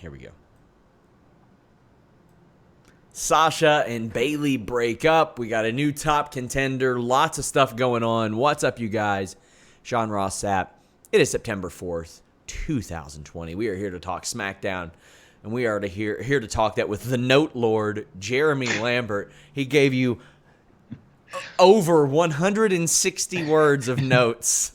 Here we go. Sasha and Bayley break up. We got a new top contender. Lots of stuff going on. What's up, you guys? Sean Ross Sapp. It is September 4th, 2020. We are here to talk SmackDown. And we are here to talk that with the Note Lord, Jeremy Lambert. He gave you over 160 words of notes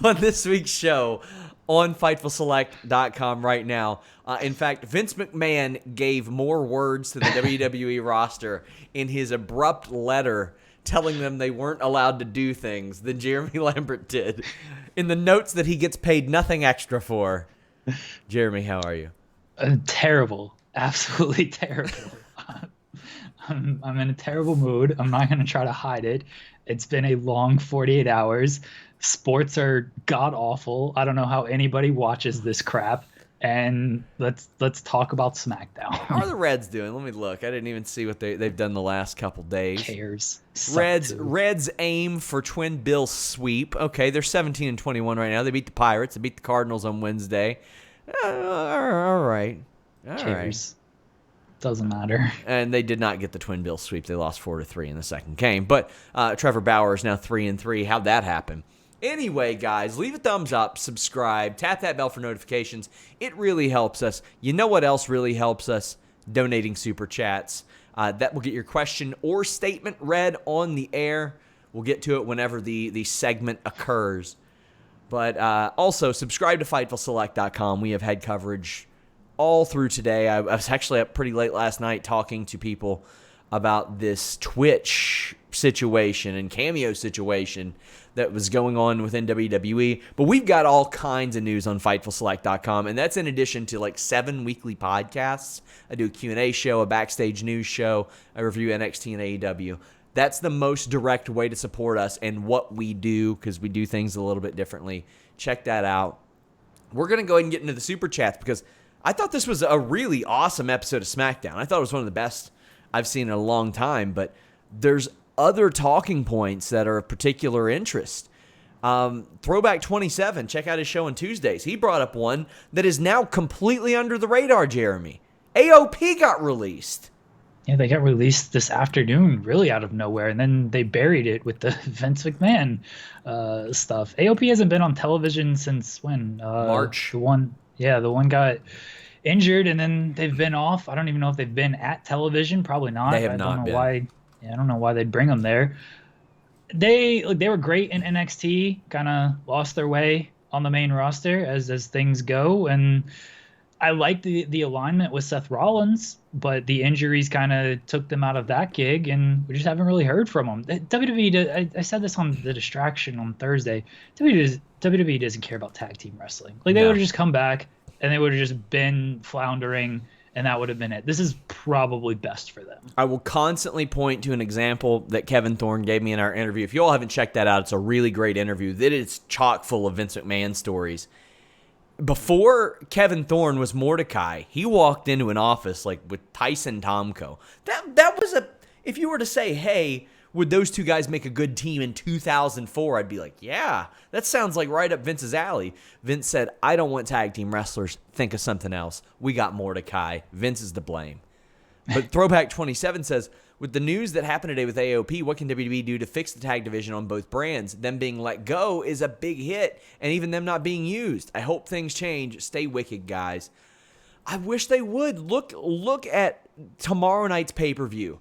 on this week's show on FightfulSelect.com right now. In fact, Vince McMahon gave more words to the WWE roster in his abrupt letter telling them they weren't allowed to do things than Jeremy Lambert did in the notes that he gets paid nothing extra for. Jeremy, how are you? Terrible. Absolutely terrible. I'm in a terrible mood. I'm not going to try to hide it. It's been a long 48 hours. Sports are god-awful. I don't know how anybody watches this crap. And let's talk about SmackDown. How are the Reds doing? Let me look. I didn't even see what they've done the last couple days. Cares. Reds aim for Twin Bill sweep. Okay, they're 17-21 right now. They beat the Pirates. They beat the Cardinals on Wednesday. All right. Cares. Doesn't matter. And they did not get the Twin Bill sweep. They lost 4-3 in the second game. But Trevor Bauer is now 3-3. How'd that happen? Anyway, guys, leave a thumbs up, subscribe, tap that bell for notifications. It really helps us. You know what else really helps us? Donating super chats. That will get your question or statement read on the air. We'll get to it whenever the segment occurs. But also, subscribe to FightfulSelect.com. We have had coverage all through today. I was actually up pretty late last night talking to people about this Twitch situation and Cameo situation that was going on within WWE. But we've got all kinds of news on FightfulSelect.com, and that's in addition to like 7 weekly podcasts. I do a Q&A show, a Backstage news show, I review NXT and AEW. That's the most direct way to support us and what we do, because we do things a little bit differently. Check that out. We're going to go ahead and get into the super chats because I thought this was a really awesome episode of SmackDown. I thought it was one of the best I've seen in a long time, but there's other talking points that are of particular interest. Throwback 27, check out his show on Tuesdays. He brought up one that is now completely under the radar, Jeremy. AOP got released. Yeah, they got released this afternoon, really out of nowhere, and then they buried it with the Vince McMahon stuff. AOP hasn't been on television since when? March. The one got injured, and then they've been off. I don't even know if they've been at television. Probably not. They have not been. I don't know why they'd bring them there. They were great in NXT. Kind of lost their way on the main roster as things go, and I like the alignment with Seth Rollins, but the injuries kind of took them out of that gig, and we just haven't really heard from them. WWE, I said this on The Distraction on Thursday, WWE doesn't care about tag team wrestling. Like, they would have just come back, and they would have just been floundering, and that would have been it. This is probably best for them. I will constantly point to an example that Kevin Thorne gave me in our interview. If you all haven't checked that out, it's a really great interview. That is chock full of Vince McMahon stories. Before Kevin Thorne was Mordecai, he walked into an office like with Tyson Tomko. That was if you were to say, hey, would those two guys make a good team in 2004? I'd be like, yeah, that sounds like right up Vince's alley. Vince said, I don't want tag team wrestlers. Think of something else. We got Mordecai. Vince is to blame. But Throwback 27 says, with the news that happened today with AOP, what can WWE do to fix the tag division on both brands? Them being let go is a big hit, and even them not being used. I hope things change. Stay wicked, guys. I wish they would. Look at tomorrow night's pay-per-view.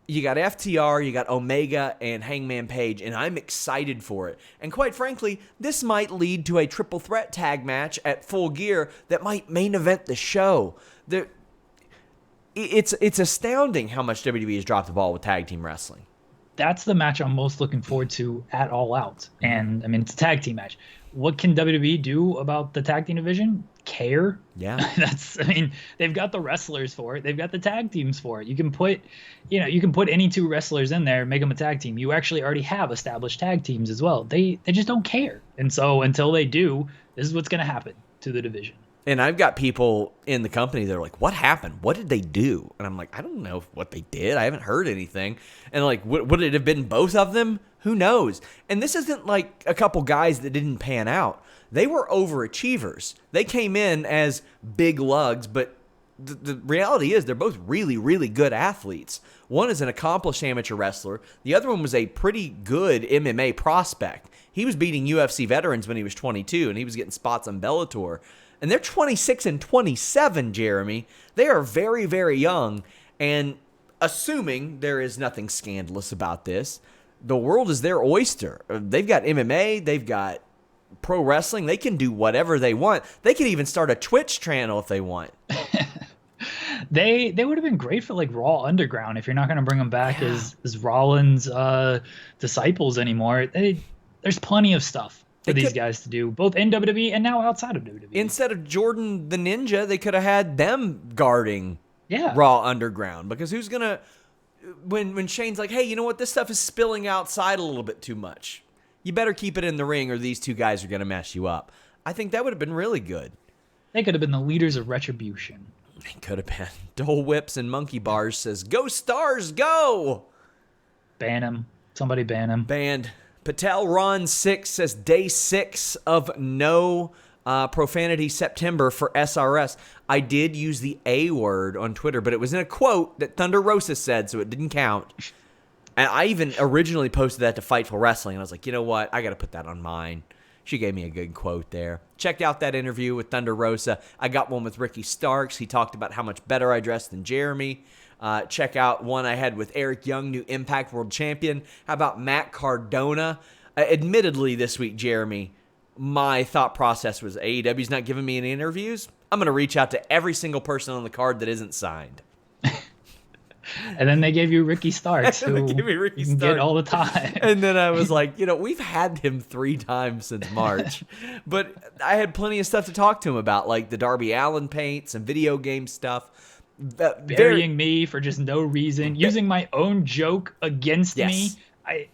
You got FTR, you got Omega, and Hangman Page, and I'm excited for it. And quite frankly, this might lead to a triple threat tag match at Full Gear that might main event the show. It's astounding how much WWE has dropped the ball with tag team wrestling. That's the match I'm most looking forward to at All Out. And, I mean, it's a tag team match. What can WWE do about the tag team division? Care? Yeah. They've got the wrestlers for it. They've got the tag teams for it. You can put any two wrestlers in there, make them a tag team. You actually already have established tag teams as well. They just don't care. And so until they do, this is what's going to happen to the division. And I've got people in the company that are like, what happened? What did they do? And I'm like, I don't know what they did. I haven't heard anything. And like, would it have been both of them? Who knows? And this isn't like a couple guys that didn't pan out. They were overachievers. They came in as big lugs, but the reality is they're both really, really good athletes. One is an accomplished amateur wrestler. The other one was a pretty good MMA prospect. He was beating UFC veterans when he was 22, and he was getting spots on Bellator. And they're 26 and 27, Jeremy. They are very, very young. And assuming there is nothing scandalous about this, the world is their oyster. They've got MMA. They've got pro wrestling. They can do whatever they want. They can even start a Twitch channel if they want. They would have been great for like Raw Underground if you're not going to bring them back as Rollins' disciples anymore. There's plenty of stuff for these guys to do, both in WWE and now outside of WWE. Instead of Jordan the Ninja, they could have had them guarding Raw Underground. Because who's going to... When Shane's like, hey, you know what? This stuff is spilling outside a little bit too much. You better keep it in the ring or these two guys are going to mess you up. I think that would have been really good. They could have been the leaders of Retribution. They could have been. Dole Whips and Monkey Bars says, go Stars, go! Ban him. Somebody ban him. Banned. Patel Ron 6 says, day 6 of no profanity September for SRS. I did use the A word on Twitter, but it was in a quote that Thunder Rosa said, so it didn't count. And I even originally posted that to Fightful Wrestling, and I was like, you know what? I got to put that on mine. She gave me a good quote there. Check out that interview with Thunder Rosa. I got one with Ricky Starks. He talked about how much better I dressed than Jeremy. Check out one I had with Eric Young, new Impact World Champion. How about Matt Cardona? Admittedly, this week, Jeremy, my thought process was AEW's not giving me any interviews. I'm going to reach out to every single person on the card that isn't signed. And then they gave you Ricky Starks, who you can get all the time. And then I was like, we've had him 3 times since March. But I had plenty of stuff to talk to him about, like the Darby Allin paint, some video game stuff. Burying me for just no reason. Using my own joke against me.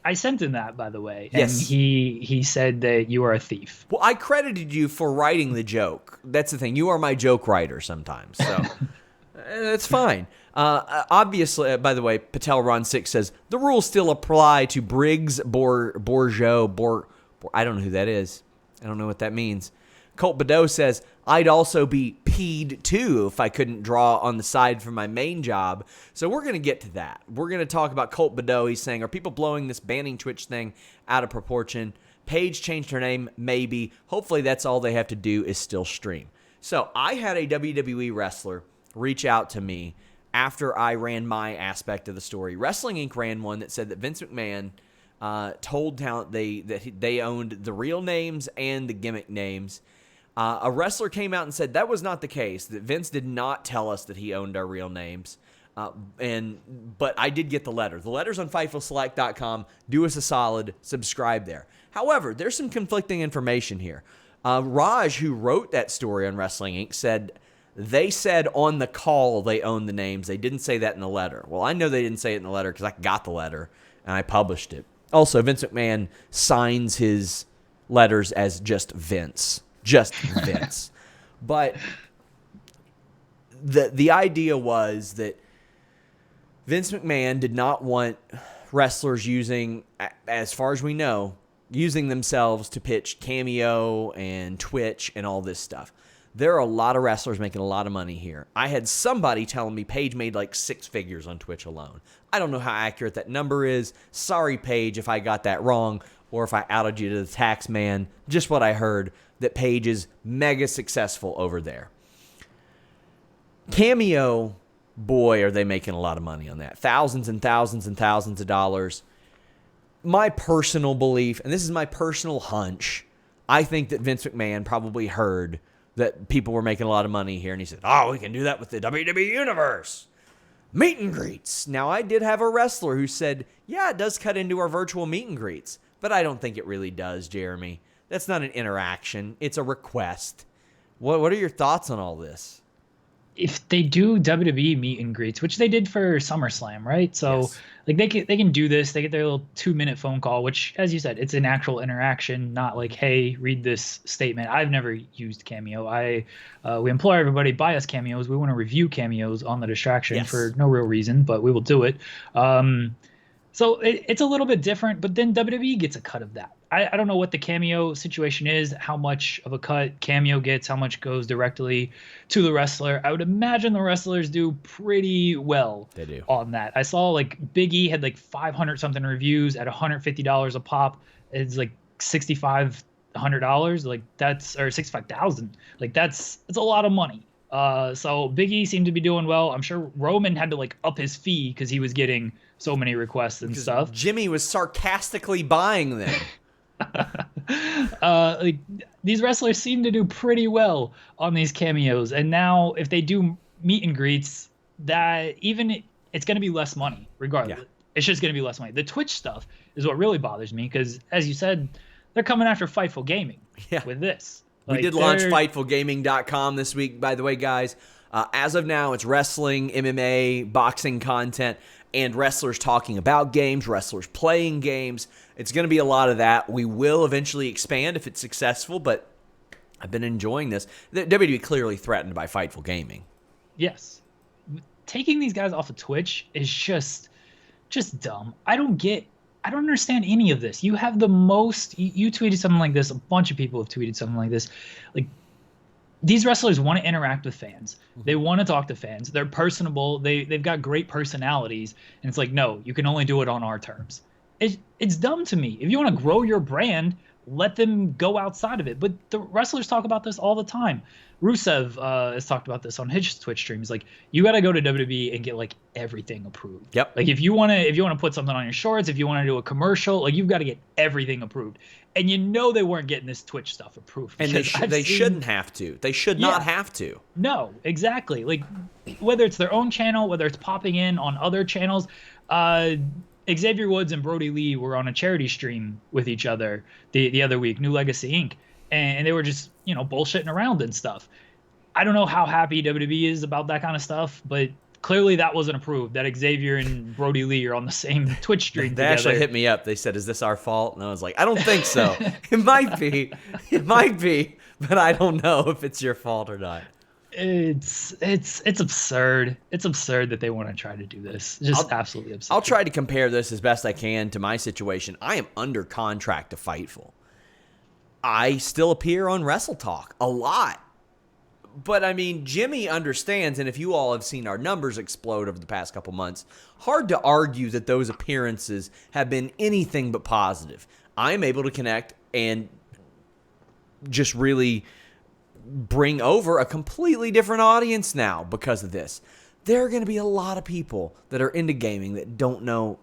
I sent him that, by the way. And he said that you are a thief. Well, I credited you for writing the joke. That's the thing. You are my joke writer sometimes. So that's fine. Obviously, by the way, Patel Ron 6 says, the rules still apply to Briggs, Bourgeot, I don't know who that is. I don't know what that means. Colt Badeau says, I'd also be peed too if I couldn't draw on the side for my main job. So we're going to get to that. We're going to talk about Colt Badeau. He's saying, are people blowing this banning Twitch thing out of proportion? Paige changed her name, maybe. Hopefully that's all they have to do is still stream. So I had a WWE wrestler reach out to me after I ran my aspect of the story. Wrestling Inc. ran one that said that Vince McMahon told talent they owned the real names and the gimmick names. A wrestler came out and said that was not the case, that Vince did not tell us that he owned our real names. But I did get the letter. The letter's on FightfulSelect.com. Do us a solid, subscribe there. However, there's some conflicting information here. Raj, who wrote that story on Wrestling Inc., said they said on the call they owned the names. They didn't say that in the letter. Well, I know they didn't say it in the letter because I got the letter and I published it. Also, Vince McMahon signs his letters as just Vince. Just Vince. But the idea was that Vince McMahon did not want wrestlers using, as far as we know, using themselves to pitch Cameo and Twitch and all this stuff. There are a lot of wrestlers making a lot of money here. I had somebody telling me Paige made like 6 figures on Twitch alone. I don't know how accurate that number is. Sorry, Paige, if I got that wrong or if I outed you to the tax man. Just what I heard, that Paige is mega successful over there. Cameo, boy, are they making a lot of money on that. Thousands and thousands and thousands of dollars. My personal belief, and this is my personal hunch, I think that Vince McMahon probably heard that people were making a lot of money here, and he said, oh, we can do that with the WWE Universe. Meet and greets. Now, I did have a wrestler who said, yeah, it does cut into our virtual meet and greets, but I don't think it really does, Jeremy. That's not an interaction. It's a request. What are your thoughts on all this? If they do WWE meet and greets, which they did for SummerSlam, right? So yes. Like they can do this. They get their little 2-minute phone call, which, as you said, it's an actual interaction, not like, hey, read this statement. I've never used Cameo. We implore everybody, buy us Cameos. We want to review Cameos on the Distraction for no real reason, but we will do it. So it's a little bit different, but then WWE gets a cut of that. I don't know what the Cameo situation is, how much of a cut Cameo gets, how much goes directly to the wrestler. I would imagine the wrestlers do pretty well They do. on that. I saw like Big E had like 500 something reviews at $150 a pop. It's like $6,500. Like that's, or 65,000. Like that's a lot of money. So Big E seemed to be doing well. I'm sure Roman had to like up his fee because he was getting so many requests and stuff. Jimmy was sarcastically buying them. Like these wrestlers seem to do pretty well on these cameos, and now if they do meet and greets, that it's going to be less money regardless. Yeah. It's just going to be less money. The Twitch stuff is what really bothers me because, as you said, they're coming after Fightful Gaming with this. We did launch FightfulGaming.com this week, by the way, guys. As of now, it's wrestling, MMA, boxing content, and wrestlers talking about games, wrestlers playing games. It's going to be a lot of that. We will eventually expand if it's successful, but I've been enjoying this. The WWE clearly threatened by Fightful Gaming. Yes. Taking these guys off of Twitch is just dumb. I don't understand any of this. You have the most, you tweeted something like this. A bunch of people have tweeted something like this. Like, these wrestlers want to interact with fans. They want to talk to fans. They're personable. They've got great personalities. And it's like, no, you can only do it on our terms. It's dumb to me. If you want to grow your brand, let them go outside of it. But the wrestlers talk about this all the time. Rusev has talked about this on his Twitch stream. He's like, you got to go to WWE and get like everything approved. Yep. Like if you want to put something on your shorts, if you want to do a commercial, like you've got to get everything approved. And you know they weren't getting this Twitch stuff approved. And they shouldn't have to. They should not have to. No, exactly. Like whether it's their own channel, whether it's popping in on other channels, Xavier Woods and Brody Lee were on a charity stream with each other the other week, New Legacy Inc. And they were just, bullshitting around and stuff. I don't know how happy WWE is about that kind of stuff, but clearly that wasn't approved, that Xavier and Brody Lee are on the same Twitch stream They together. actually hit me up. They said, is this our fault? And I was like, I don't think so. It might be. It might be. But I don't know if it's your fault or not. It's absurd. It's absurd that they want to try to do this. Just absolutely absurd. I'll try to compare this as best I can to my situation. I am under contract to Fightful. I still appear on Wrestle Talk a lot. But, I mean, Jimmy understands, and if you all have seen our numbers explode over the past couple months, hard to argue that those appearances have been anything but positive. I'm able to connect and just really bring over a completely different audience now because of this. There are going to be a lot of people that are into gaming that don't know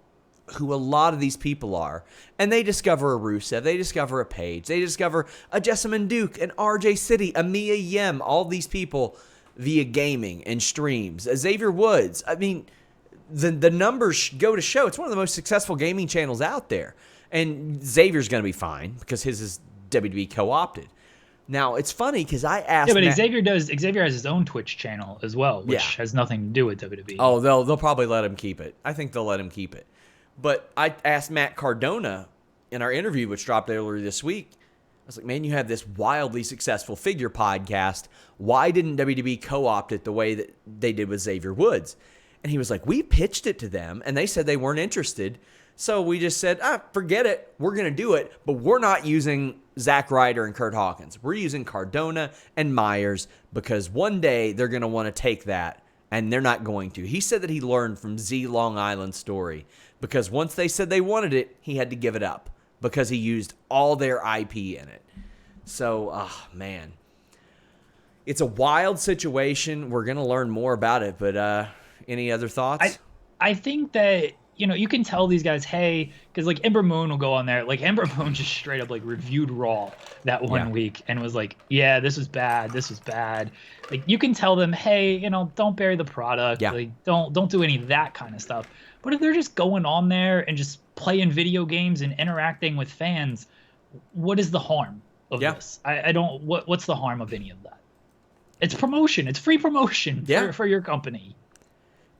who a lot of these people are. And they discover a Rusev, they discover a Paige, they discover a Jessamine Duke, an RJ City, a Mia Yim, all these people via gaming and streams. Xavier Woods. I mean, the numbers go to show it's one of the most successful gaming channels out there. And Xavier's going to be fine because his is WWE co-opted. Now, it's funny because I asked... Yeah, but Xavier has his own Twitch channel as well, which has nothing to do with WWE. Oh, they'll probably let him keep it. I think they'll let him keep it. But I asked Matt Cardona in our interview, which dropped earlier this week. I was like, man, you have this wildly successful figure podcast. Why didn't WWE co-opt it the way that they did with Xavier Woods? And he was like, we pitched it to them, and they said they weren't interested. So we just said, forget it. We're going to do it, but we're not using Zack Ryder and Kurt Hawkins. We're using Cardona and Myers because one day they're going to want to take that, and they're not going to. He said that he learned from Z Long Island Story because once they said they wanted it, he had to give it up because he used all their IP in it. So, man. It's a wild situation. We're going to learn more about it, but any other thoughts? I think that, you can tell these guys, hey, because like Ember Moon will go on there. Like Ember Moon just straight up like reviewed Raw that one week and was like, yeah, this was bad. This was bad. Like you can tell them, hey, don't bury the product. Yeah. Like don't do any of that kind of stuff. But if they're just going on there and just playing video games and interacting with fans, what is the harm of this? I don't. What's the harm of any of that? It's promotion. It's free promotion for your company.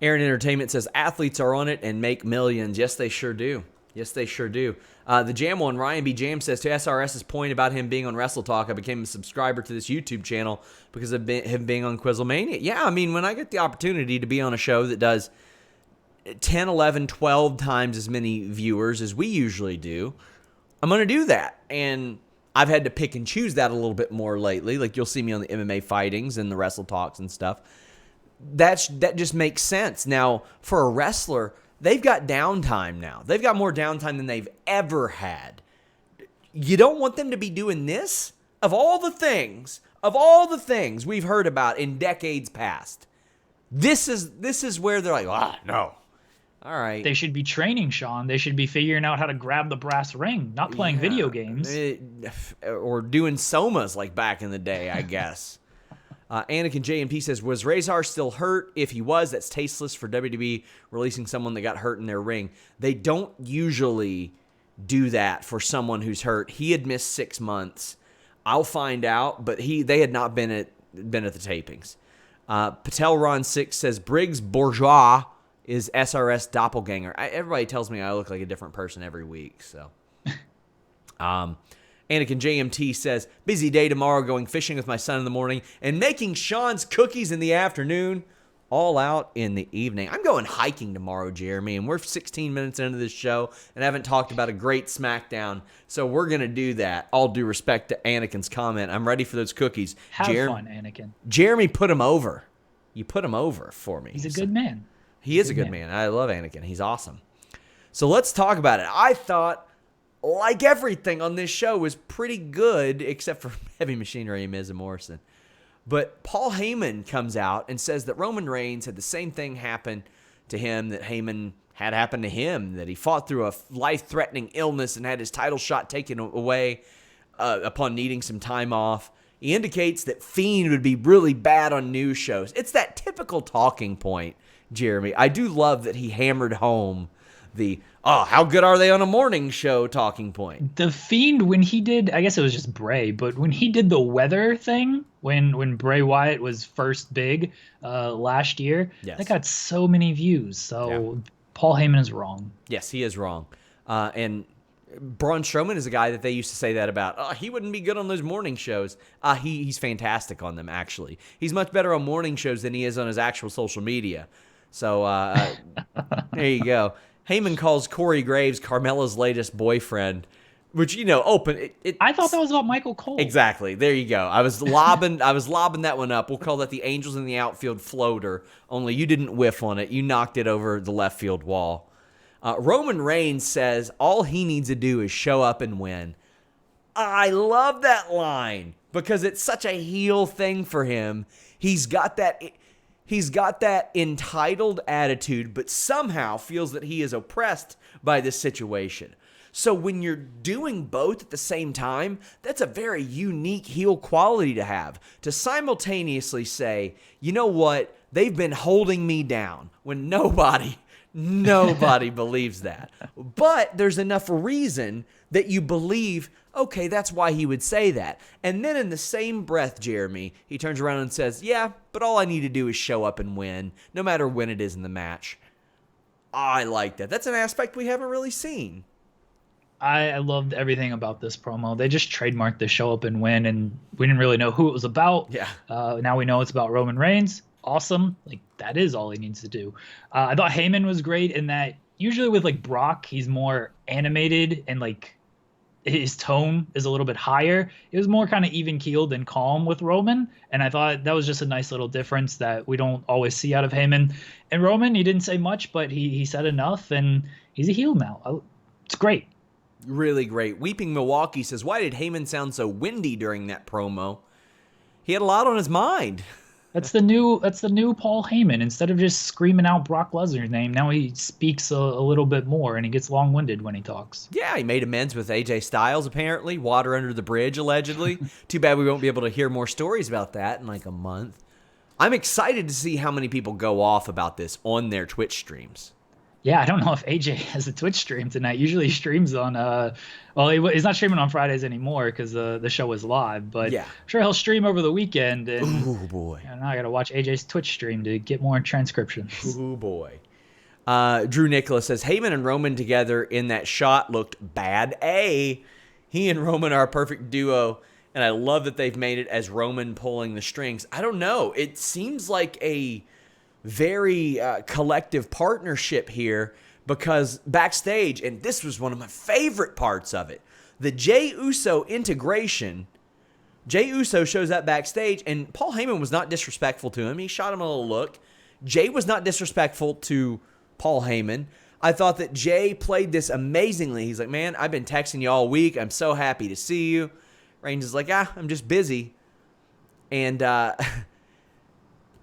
Aaron Entertainment says athletes are on it and make millions. Yes, they sure do. Yes, they sure do. The Jam one, Ryan B. Jam says, to SRS's point about him being on Wrestle Talk, I became a subscriber to this YouTube channel because of him being on Quizzlemania. Yeah, I mean, when I get the opportunity to be on a show that does 10, 11, 12 times as many viewers as we usually do, I'm going to do that. And I've had to pick and choose that a little bit more lately. Like you'll see me on the MMA fightings and the Wrestle Talks and stuff. That just makes sense. Now, for a wrestler, they've got downtime now. They've got more downtime than they've ever had. You don't want them to be doing this? Of all the things we've heard about in decades past, this is where they're like, no. All right. They should be training, Sean. They should be figuring out how to grab the brass ring, not playing video games. Or doing somas like back in the day, I guess. Anakin JMP says, was Razor still hurt? If he was, that's tasteless for WWE releasing someone that got hurt in their ring. They don't usually do that for someone who's hurt. He had missed 6 months. I'll find out, but they had not been at the tapings. Patel Ron 6 says, Briggs Bourgeois is SRS doppelganger. Everybody tells me I look like a different person every week. So, Anakin JMT says, busy day tomorrow, going fishing with my son in the morning and making Sean's cookies in the afternoon, all out in the evening. I'm going hiking tomorrow, Jeremy, and we're 16 minutes into this show and haven't talked about a great SmackDown, so we're going to do that. All due respect to Anakin's comment. I'm ready for those cookies. Have fun, Anakin. Jeremy put him over. You put him over for me. He's a good man. He is a good man. I love Anakin. He's awesome. So let's talk about it. I thought, like everything on this show, was pretty good, except for Heavy Machinery and Miz and Morrison. But Paul Heyman comes out and says that Roman Reigns had the same thing happen to him that Heyman had happened to him, that he fought through a life-threatening illness and had his title shot taken away upon needing some time off. He indicates that Fiend would be really bad on news shows. It's that typical talking point, Jeremy. I do love that he hammered home the, how good are they on a morning show talking point. The Fiend, when he did, I guess it was just Bray, but when he did the weather thing, when Bray Wyatt was first big last year, that got so many views. So Paul Heyman is wrong. Yes, he is wrong. And Braun Strowman is a guy that they used to say that about. He wouldn't be good on those morning shows. He's fantastic on them, actually. He's much better on morning shows than he is on his actual social media. So there you go. Heyman calls Corey Graves Carmella's latest boyfriend, which, open. I thought that was about Michael Cole. Exactly. There you go. I was lobbing that one up. We'll call that the Angels in the Outfield floater, only you didn't whiff on it. You knocked it over the left field wall. Roman Reigns says all he needs to do is show up and win. I love that line because it's such a heel thing for him. He's got that entitled attitude, but somehow feels that he is oppressed by this situation. So when you're doing both at the same time, that's a very unique heel quality to have. To simultaneously say, you know what, they've been holding me down, when nobody believes that. But there's enough reason that you believe, okay, that's why he would say that. And then in the same breath, Jeremy, he turns around and says, yeah, but all I need to do is show up and win, no matter when it is in the match. I like that. That's an aspect we haven't really seen. I loved everything about this promo. They just trademarked the show up and win, and we didn't really know who it was about. Yeah. Now we know it's about Roman Reigns. Awesome. Like, that is all he needs to do. I thought Heyman was great in that usually with, like, Brock, he's more animated and, like, his tone is a little bit higher. It was more kind of even-keeled and calm with Roman, and I thought that was just a nice little difference that we don't always see out of Heyman. And Roman, he didn't say much, but he said enough, and he's a heel now. It's great. Really great. Weeping Milwaukee says, why did Heyman sound so windy during that promo? He had a lot on his mind. That's the new Paul Heyman. Instead of just screaming out Brock Lesnar's name, now he speaks a little bit more, and he gets long-winded when he talks. Yeah, he made amends with AJ Styles, apparently. Water under the bridge, allegedly. Too bad we won't be able to hear more stories about that in like a month. I'm excited to see how many people go off about this on their Twitch streams. Yeah, I don't know if AJ has a Twitch stream tonight. Usually he streams on, he's not streaming on Fridays anymore because the show is live. But yeah. I'm sure he'll stream over the weekend. And, ooh, boy. Now I got to watch AJ's Twitch stream to get more transcriptions. Ooh, boy. Drew Nicholas says, Heyman and Roman together in that shot looked bad. He and Roman are a perfect duo, and I love that they've made it as Roman pulling the strings. I don't know. It seems like a very collective partnership here, because backstage, and this was one of my favorite parts of it, the Jey Uso integration. Jey Uso shows up backstage, and Paul Heyman was not disrespectful to him. He shot him a little look. Jey was not disrespectful to Paul Heyman. I thought that Jey played this amazingly. He's like, man, I've been texting you all week. I'm so happy to see you. Reigns is like, I'm just busy. And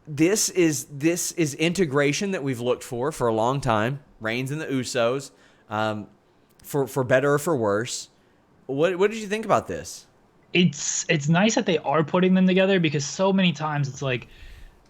this is integration that we've looked for a long time. Reigns and the Usos, for better or for worse. What did you think about this? It's nice that they are putting them together, because so many times it's like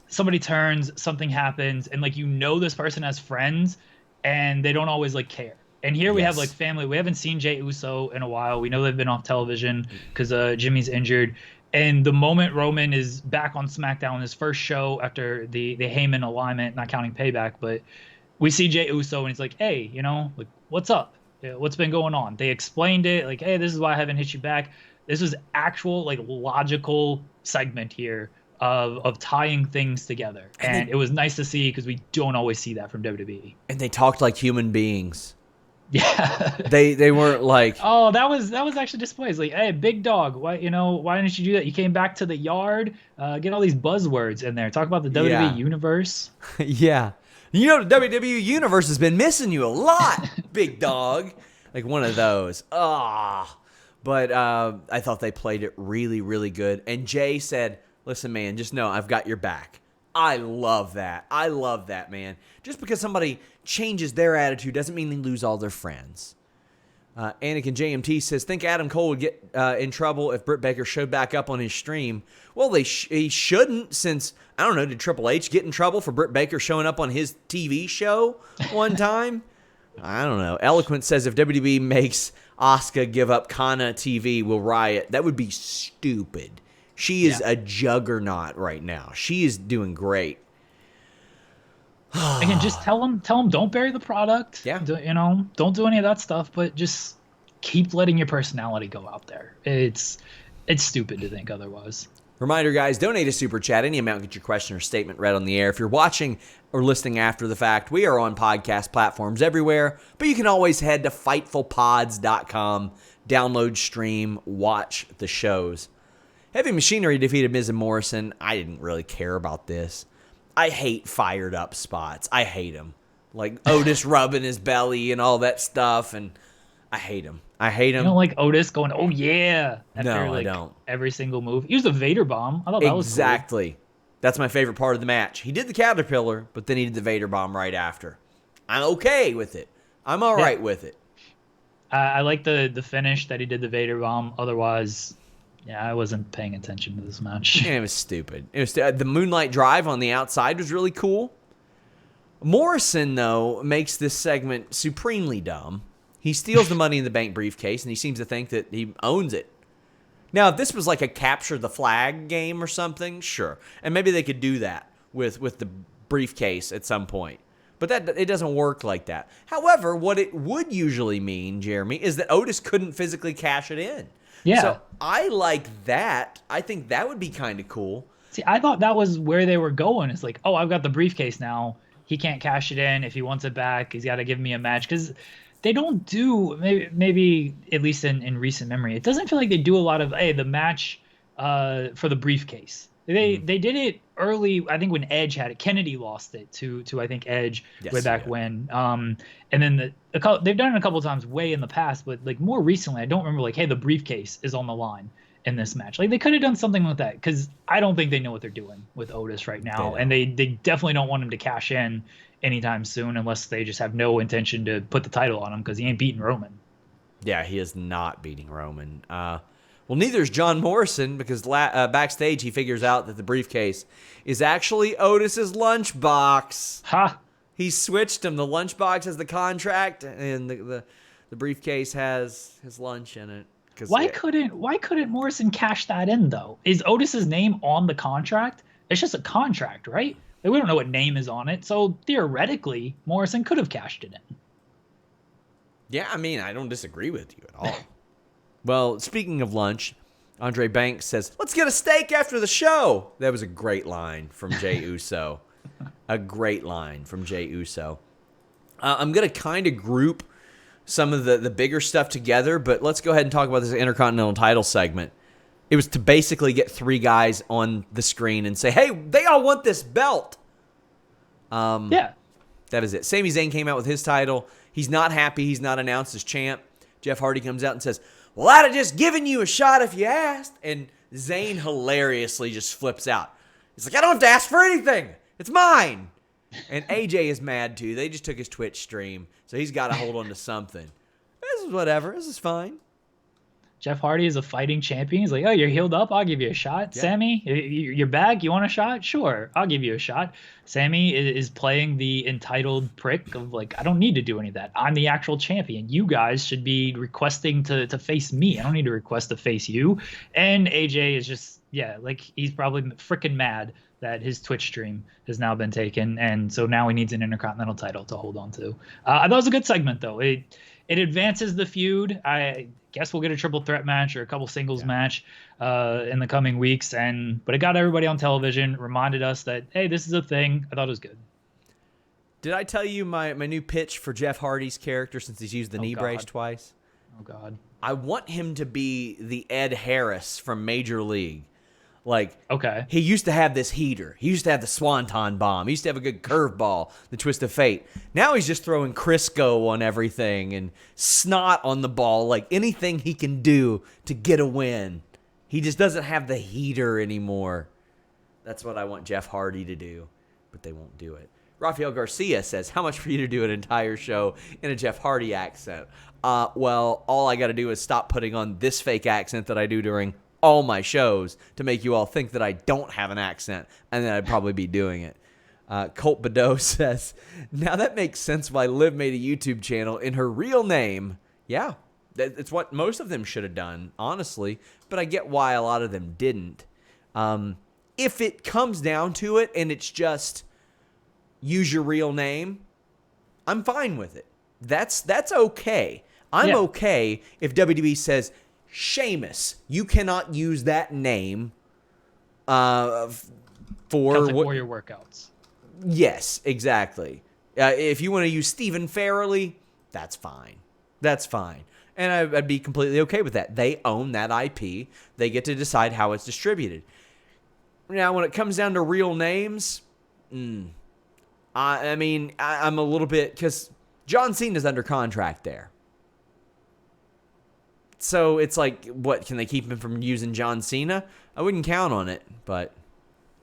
somebody turns, something happens, and like, this person has friends and they don't always like care. And here we have like family. We haven't seen Jey Uso in a while. We know they've been off television because Jimmy's injured. And the moment Roman is back on SmackDown, his first show after the Heyman alignment, not counting Payback, but we see Jey Uso and he's like, hey, like, what's up? What's been going on? They explained it, like, hey, this is why I haven't hit you back. This was actual, like, logical segment here of tying things together. And it was nice to see, because we don't always see that from WWE. And they talked like human beings. Yeah. They weren't like, oh, that was actually displays. Like, hey, big dog, why didn't you do that? You came back to the yard, get all these buzzwords in there. Talk about the WWE universe. Yeah. The WWE universe has been missing you a lot, big dog. Like one of those. But I thought they played it really, really good. And Jey said, listen, man, just know I've got your back. I love that. I love that, man. Just because somebody changes their attitude doesn't mean they lose all their friends. Anakin JMT says, think Adam Cole would get in trouble if Britt Baker showed back up on his stream. Well, he shouldn't, since, I don't know, did Triple H get in trouble for Britt Baker showing up on his TV show one time? I don't know. Eloquent says, if WWE makes Asuka give up Kana TV, we'll riot. That would be stupid. She is a juggernaut right now. She is doing great. Again, just tell them don't bury the product. Yeah. Don't do any of that stuff, but just keep letting your personality go out there. It's stupid to think otherwise. Reminder, guys, donate a super chat. Any amount, get your question or statement read on the air. If you're watching or listening after the fact, we are on podcast platforms everywhere, but you can always head to FightfulPods.com, download, stream, watch the shows. Heavy Machinery defeated Miz and Morrison. I didn't really care about this. I hate fired up spots. I hate them. Like Otis rubbing his belly and all that stuff, and I hate him. You don't like Otis going, oh yeah, after I don't. Every single move. He used a Vader bomb. I thought that was cool. Exactly. That's my favorite part of the match. He did the Caterpillar, but then he did the Vader bomb right after. I'm okay with it. I'm all right with it. I like the finish that he did the Vader bomb. Otherwise, I wasn't paying attention to this match. It was stupid. The Moonlight Drive on the outside was really cool. Morrison, though, makes this segment supremely dumb. He steals the Money in the Bank briefcase, and he seems to think that he owns it. Now, if this was like a capture the flag game or something, sure. And maybe they could do that with the briefcase at some point. But it doesn't work like that. However, what it would usually mean, Jeremy, is that Otis couldn't physically cash it in. Yeah. So I like that. I think that would be kind of cool. See, I thought that was where they were going. It's like, oh, I've got the briefcase now. He can't cash it in. If he wants it back, he's got to give me a match. Because they don't do, maybe at least in recent memory, it doesn't feel like they do a lot of, the match for the briefcase. They did it early, I think, when Edge had it. Kennedy lost it to I think, Edge way back when. And then they've done it a couple of times way in the past, but like more recently, I don't remember like, hey, the briefcase is on the line in this match. Like they could have done something like that, because I don't think they know what they're doing with Otis right now, and they definitely don't want him to cash in anytime soon, unless they just have no intention to put the title on him, because he ain't beating Roman. Yeah, he is not beating Roman. Well, neither is John Morrison, because backstage he figures out that the briefcase is actually Otis's lunchbox. Ha! He switched him. The lunchbox has the contract, and the briefcase has his lunch in it. Why couldn't Morrison cash that in, though? Is Otis's name on the contract? It's just a contract, right? Like, we don't know what name is on it, so theoretically, Morrison could have cashed it in. Yeah, I mean, I don't disagree with you at all. Well, speaking of lunch, Andre Banks says, let's get a steak after the show. That was a great line from Jey Uso. A great line from Jey Uso. I'm going to kind of group some of the bigger stuff together, but let's go ahead and talk about this Intercontinental title segment. It was to basically get 3 guys on the screen and say, hey, they all want this belt. Yeah. That is it. Sami Zayn came out with his title. He's not happy. He's not announced as champ. Jeff Hardy comes out and says, well, I'd have just given you a shot if you asked. And Zayn hilariously just flips out. He's like, I don't have to ask for anything. It's mine. And AJ is mad too. They just took his Twitch stream, so he's got to hold on to something. This is whatever. This is fine. Jeff Hardy is a fighting champion. He's like, oh, you're healed up? I'll give you a shot. Yeah. Sammy, you're back? You want a shot? Sure, I'll give you a shot. Sammy is playing the entitled prick of like, I don't need to do any of that. I'm the actual champion. You guys should be requesting to face me. I don't need to request to face you. And AJ is just, like he's probably freaking mad that his Twitch stream has now been taken. And so now he needs an Intercontinental title to hold on to. I thought it was a good segment, though. It advances the feud. I guess we'll get a triple threat match or a couple singles match in the coming weeks. But it got everybody on television, reminded us that, hey, this is a thing. I thought it was good. Did I tell you my new pitch for Jeff Hardy's character since he's used the knee brace twice? Oh, God. I want him to be the Ed Harris from Major League. Like, okay, he used to have this heater. He used to have the Swanton bomb. He used to have a good curveball, the twist of fate. Now he's just throwing Crisco on everything and snot on the ball, like anything he can do to get a win. He just doesn't have the heater anymore. That's what I want Jeff Hardy to do, but they won't do it. Rafael Garcia says, how much for you to do an entire show in a Jeff Hardy accent? Well, all I got to do is stop putting on this fake accent that I do during all my shows to make you all think that I don't have an accent, and then I'd probably be doing it. Colt Badeau says, now that makes sense why Liv made a YouTube channel in her real name. Yeah, it's what most of them should have done, honestly, but I get why a lot of them didn't. If it comes down to it and it's just use your real name, I'm fine with it. That's okay. I'm okay if WWE says, Sheamus, you cannot use that name for Celtic Warrior workouts. Yes, exactly. If you want to use Stephen Farrelly, that's fine. That's fine. And I'd be completely okay with that. They own that IP. They get to decide how it's distributed. Now, when it comes down to real names, I mean, I'm a little bit, because John Cena's under contract there. So it's like, what, can they keep him from using John Cena? I wouldn't count on it, but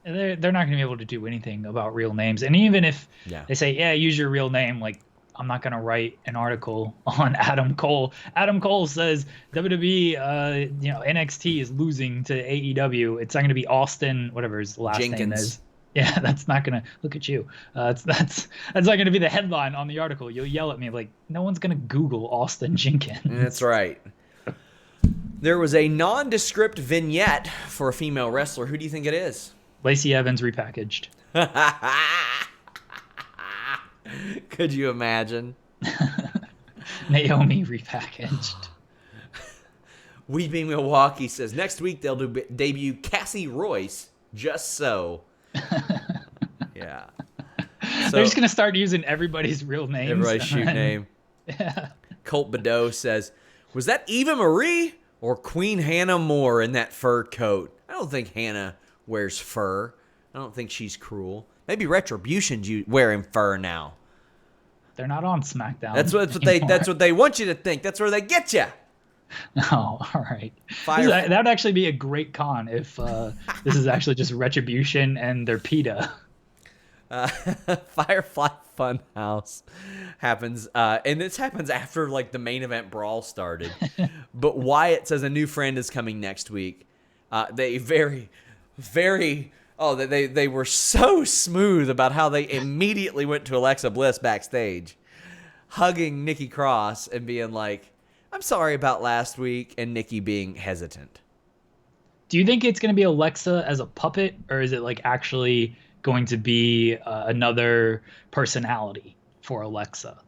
they're not going to be able to do anything about real names. And even if they say, use your real name, like, I'm not going to write an article on Adam Cole. Adam Cole says WWE, NXT is losing to AEW. It's not going to be Austin, whatever his last name is. Yeah, that's not going to look at you. That's not going to be the headline on the article. You'll yell at me like, no one's going to Google Austin Jenkins. That's right. There was a nondescript vignette for a female wrestler. Who do you think it is? Lacey Evans repackaged. Could you imagine? Naomi repackaged. Weeping Milwaukee says, next week they'll debut Cassie Royce, just so. Yeah. So, they're just going to start using everybody's real names. Everybody's shoot name. Yeah. Colt Badeau says, was that Eva Marie or Queen Hannah Moore in that fur coat? I don't think Hannah wears fur. I don't think she's cruel. Maybe Retribution's wearing fur now. They're not on SmackDown. That's what they want you to think. That's where they get you. Oh, all right. That would actually be a great con if this is actually just Retribution and their PETA. Firefly Funhouse happens, and this happens after like the main event brawl started. But Wyatt says a new friend is coming next week. They they were so smooth about how they immediately went to Alexa Bliss backstage, hugging Nikki Cross and being like, I'm sorry about last week, and Nikki being hesitant. Do you think it's going to be Alexa as a puppet, or is it like actually going to be another personality for Alexa?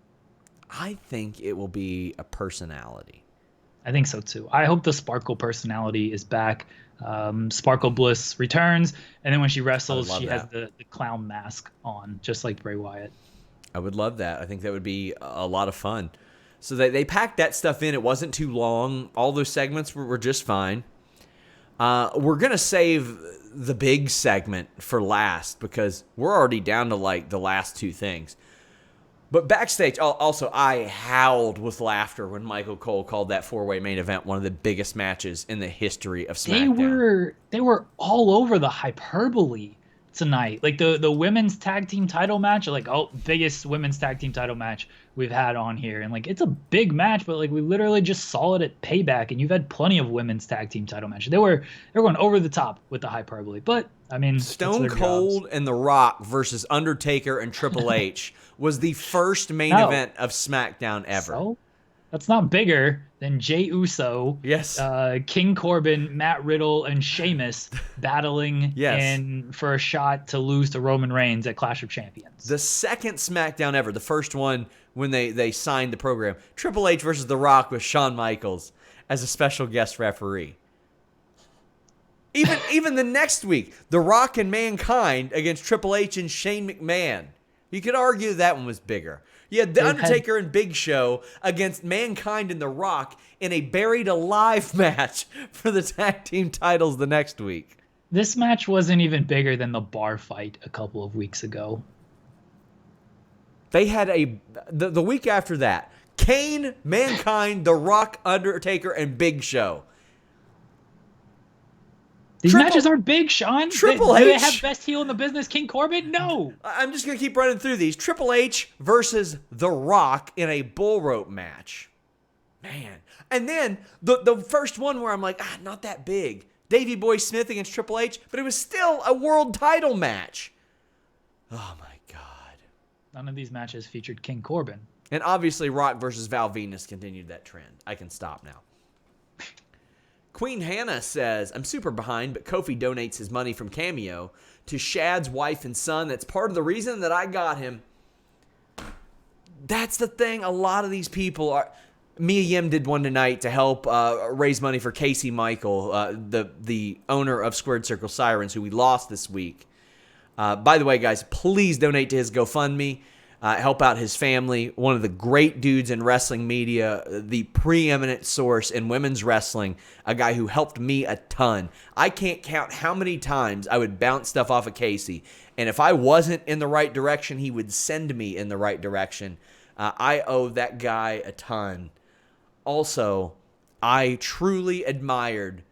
I think it will be a personality. I think so too. I hope the Sparkle personality is back. Sparkle Bliss returns, and then when she wrestles, she has the clown mask on, just like Bray Wyatt. I would love that. I think that would be a lot of fun. So they packed that stuff in. It wasn't too long. All those segments were just fine. We're going to save the big segment for last because we're already down to like the last two things. But backstage, also, I howled with laughter when Michael Cole called that four-way main event one of the biggest matches in the history of SmackDown. They were all over the hyperbole tonight. Like the women's tag team title match, like, biggest women's tag team title match we've had on here. And like, it's a big match, but like we literally just saw it at Payback, and you've had plenty of women's tag team title matches. They were going over the top with the hyperbole. But I mean, Stone Cold and The Rock versus Undertaker and Triple H was the first main event of SmackDown ever. So? That's not bigger than Jey Uso, yes, King Corbin, Matt Riddle, and Sheamus battling for a shot to lose to Roman Reigns at Clash of Champions. The second SmackDown ever, the first one when they signed the program. Triple H versus The Rock with Shawn Michaels as a special guest referee. Even the next week, The Rock and Mankind against Triple H and Shane McMahon. You could argue that one was bigger. You had The Undertaker and Big Show against Mankind and The Rock in a buried alive match for the tag team titles the next week. This match wasn't even bigger than the bar fight a couple of weeks ago. They had the week after that, Kane, Mankind, The Rock, Undertaker, and Big Show. These matches aren't big, Sean. Triple H. Do they have best heel in the business, King Corbin? No. I'm just going to keep running through these. Triple H versus The Rock in a bull rope match. Man. And then the first one where I'm like, not that big. Davey Boy Smith against Triple H, but it was still a world title match. Oh, my God. None of these matches featured King Corbin. And obviously Rock versus Val Venus continued that trend. I can stop now. Queen Hannah says, I'm super behind, but Kofi donates his money from Cameo to Shad's wife and son. That's part of the reason that I got him. That's the thing. A lot of these people are... Mia Yim did one tonight to help raise money for Casey Michael, the owner of Squared Circle Sirens, who we lost this week. By the way, guys, please donate to his GoFundMe. Help out his family. One of the great dudes in wrestling media, the preeminent source in women's wrestling, a guy who helped me a ton. I can't count how many times I would bounce stuff off of Casey, and if I wasn't in the right direction, he would send me in the right direction. I owe that guy a ton. Also, I truly admired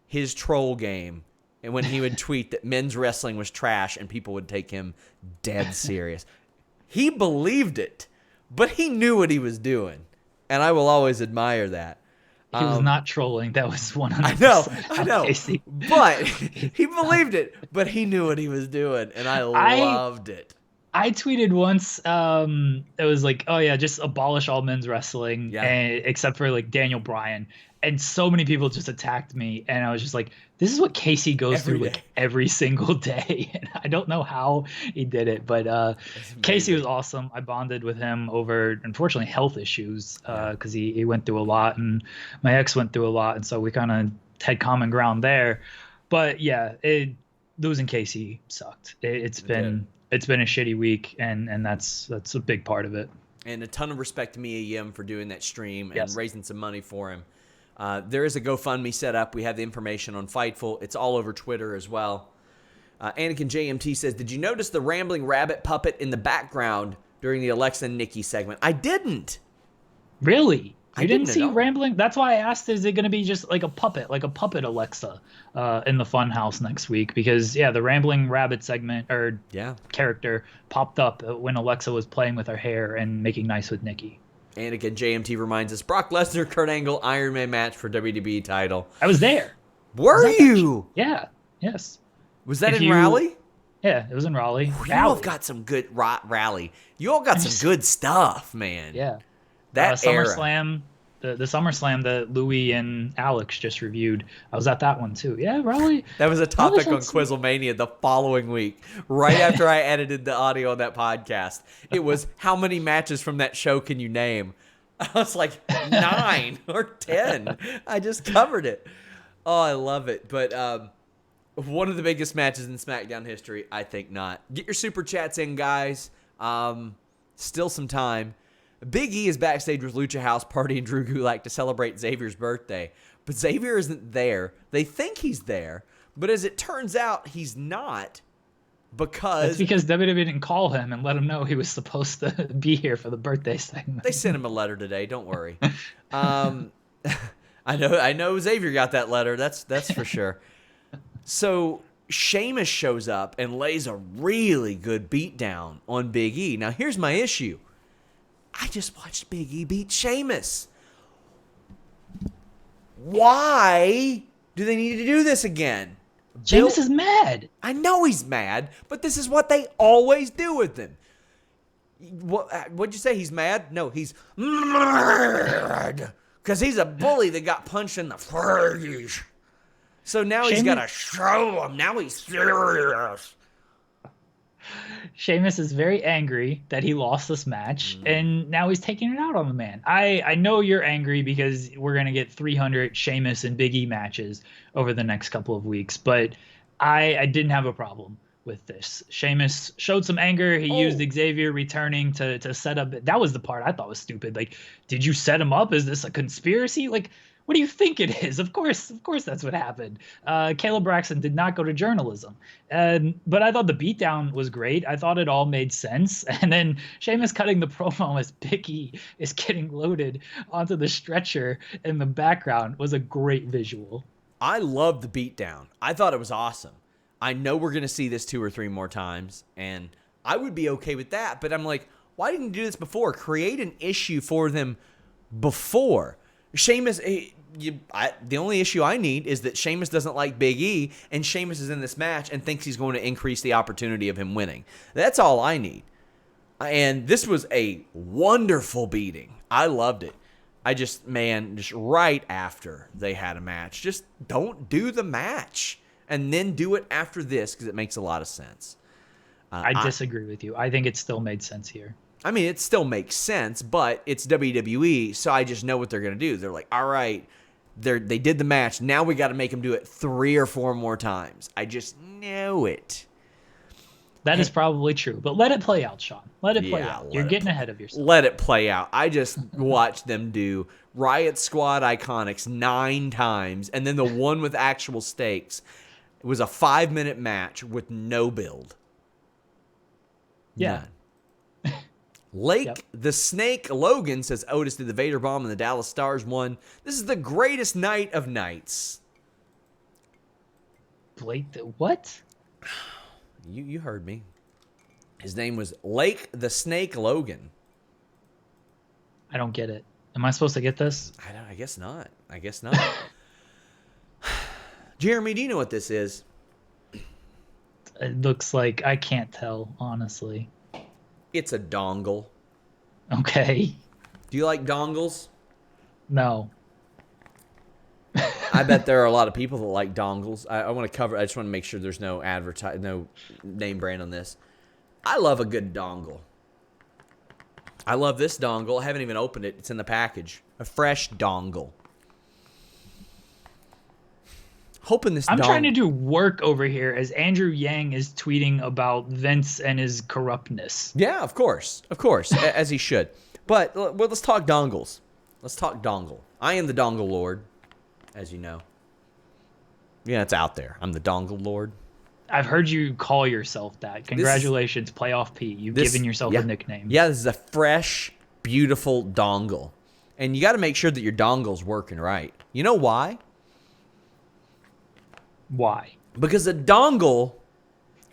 his troll game, and when he would tweet that men's wrestling was trash and people would take him dead serious. He believed it, but he knew what he was doing, and I will always admire that. He was not trolling. That was 100%. I know. Casey. But he believed it, but he knew what he was doing, and I loved it. I tweeted once, it was like, oh yeah, just abolish all men's wrestling, except for like Daniel Bryan. And so many people just attacked me, and I was just like, this is what Casey goes through like every single day. And I don't know how he did it, but Casey was awesome. I bonded with him over, unfortunately, health issues because he went through a lot, and my ex went through a lot, and so we kind of had common ground there. But yeah, losing Casey sucked. It's been a shitty week, and that's a big part of it. And a ton of respect to Mia Yim for doing that stream and raising some money for him. There is a GoFundMe set up. We have the information on Fightful. It's all over Twitter as well. Anakin JMT says, did you notice the rambling rabbit puppet in the background during the Alexa and Nikki segment? I didn't. Really? You didn't see rambling? That's why I asked, is it going to be just like a puppet Alexa in the Funhouse next week? Because, the rambling rabbit segment or character popped up when Alexa was playing with her hair and making nice with Nikki. And again, JMT reminds us, Brock Lesnar, Kurt Angle, Iron Man match for WWE title. I was there. Were you? Yeah. Yes. Was that in Raleigh? Yeah, it was in Raleigh. You all have got some good Raleigh. You all got some good stuff, man. Yeah. That SummerSlam, the SummerSlam that Louis and Alex just reviewed. I was at that one too. Yeah, Raleigh. That was a topic on Quizzlemania the following week, right after I edited the audio on that podcast. It was, how many matches from that show can you name? I was like 9 or 10. I just covered it. Oh, I love it. But one of the biggest matches in SmackDown history, I think not. Get your super chats in, guys. Still some time. Big E is backstage with Lucha House Party and Drew Gulak to celebrate Xavier's birthday. But Xavier isn't there. They think he's there. But as it turns out, he's not. Because WWE didn't call him and let him know he was supposed to be here for the birthday segment. They sent him a letter today. Don't worry. I know Xavier got that letter. That's for sure. So Sheamus shows up and lays a really good beatdown on Big E. Now here's my issue. I just watched Big E beat Sheamus. What do they need to do this again? Sheamus is mad. I know he's mad, but this is what they always do with him. What'd you say? He's mad? No, he's mad because he's a bully that got punched in the face. So now he's got to show him. Now he's serious. Sheamus is very angry that he lost this match, and now he's taking it out on the man. I know you're angry because we're going to get 300 Sheamus and Big E matches over the next couple of weeks, but I didn't have a problem with this. Sheamus showed some anger. He used Xavier returning to set up. That was the part I thought was stupid. Like, did you set him up? Is this a conspiracy? Like, what do you think it is? Of course that's what happened. Caleb Braxton did not go to journalism. But I thought the beatdown was great. I thought it all made sense. And then Sheamus cutting the promo as Big E is getting loaded onto the stretcher in the background was a great visual. I love the beatdown. I thought it was awesome. I know we're going to see this 2 or 3 more times, and I would be okay with that. But I'm like, why didn't you do this before? Create an issue for them before. Sheamus... the only issue I need is that Sheamus doesn't like Big E, and Sheamus is in this match and thinks he's going to increase the opportunity of him winning. That's all I need. And this was a wonderful beating. I loved it. Just right after they had a match, just don't do the match and then do it after this because it makes a lot of sense. I disagree with you. I think it still made sense here. I mean, it still makes sense, but it's WWE, so I just know what they're going to do. They're like, all right, they did the match. Now we got to make them do it 3 or 4 more times. I just know it. That is probably true, but let it play out, Sean. Let it play out. You're getting ahead of yourself. Let it play out. I just watched them do Riot Squad Iconics 9 times, and then the one with actual stakes. It was a 5-minute match with no build. Yeah. None. Lake the Snake Logan says Otis did the Vader Bomb and the Dallas Stars won. This is the greatest night of nights. Blake, what? You heard me. His name was Lake the Snake Logan. I don't get it. Am I supposed to get this? I guess not. Jeremy, do you know what this is? It looks like I can't tell, honestly. It's a dongle. Okay. Do you like dongles? No. I bet there are a lot of people that like dongles. I want to cover. I just want to make sure there's no no name brand on this. I love a good dongle. I love this dongle. I haven't even opened it. It's in the package. A fresh dongle. Hoping this. I'm trying to do work over here as Andrew Yang is tweeting about Vince and his corruptness. Yeah, of course, as he should. But let's talk dongles. Let's talk dongle. I am the dongle lord, as you know. Yeah, it's out there. I'm the dongle lord. I've heard you call yourself that. Congratulations, Playoff Pete. You've given yourself a nickname. Yeah, this is a fresh, beautiful dongle. And you got to make sure that your dongle's working right. You know why? Why? Because a dongle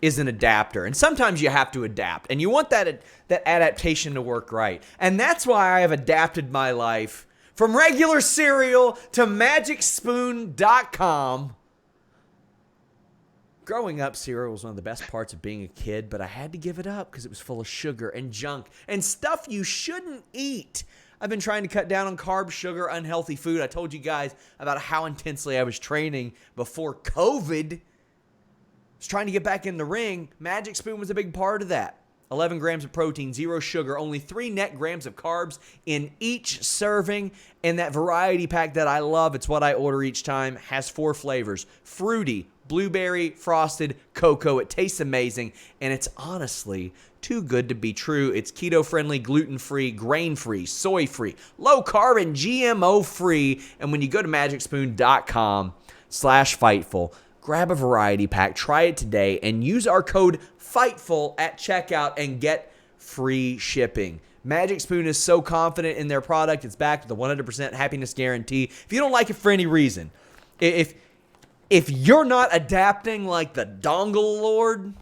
is an adapter, and sometimes you have to adapt, and you want that adaptation to work right. And that's why I have adapted my life from regular cereal to MagicSpoon.com. Growing up, cereal was one of the best parts of being a kid, but I had to give it up because it was full of sugar and junk and stuff you shouldn't eat. I've been trying to cut down on carbs, sugar, unhealthy food. I told you guys about how intensely I was training before COVID. I was trying to get back in the ring. Magic Spoon was a big part of that. 11 grams of protein, 0 sugar, only 3 net grams of carbs in each serving. And that variety pack that I love, it's what I order each time, has 4 flavors. Fruity, blueberry, frosted, cocoa. It tastes amazing, and it's honestly too good to be true. It's keto-friendly, gluten-free, grain-free, soy-free, low-carb, and GMO-free. And when you go to magicspoon.com/Fightful, grab a variety pack, try it today, and use our code FIGHTFUL at checkout and get free shipping. Magic Spoon is so confident in their product, it's backed with a 100% happiness guarantee. If you don't like it for any reason, if you're not adapting like the dongle lord,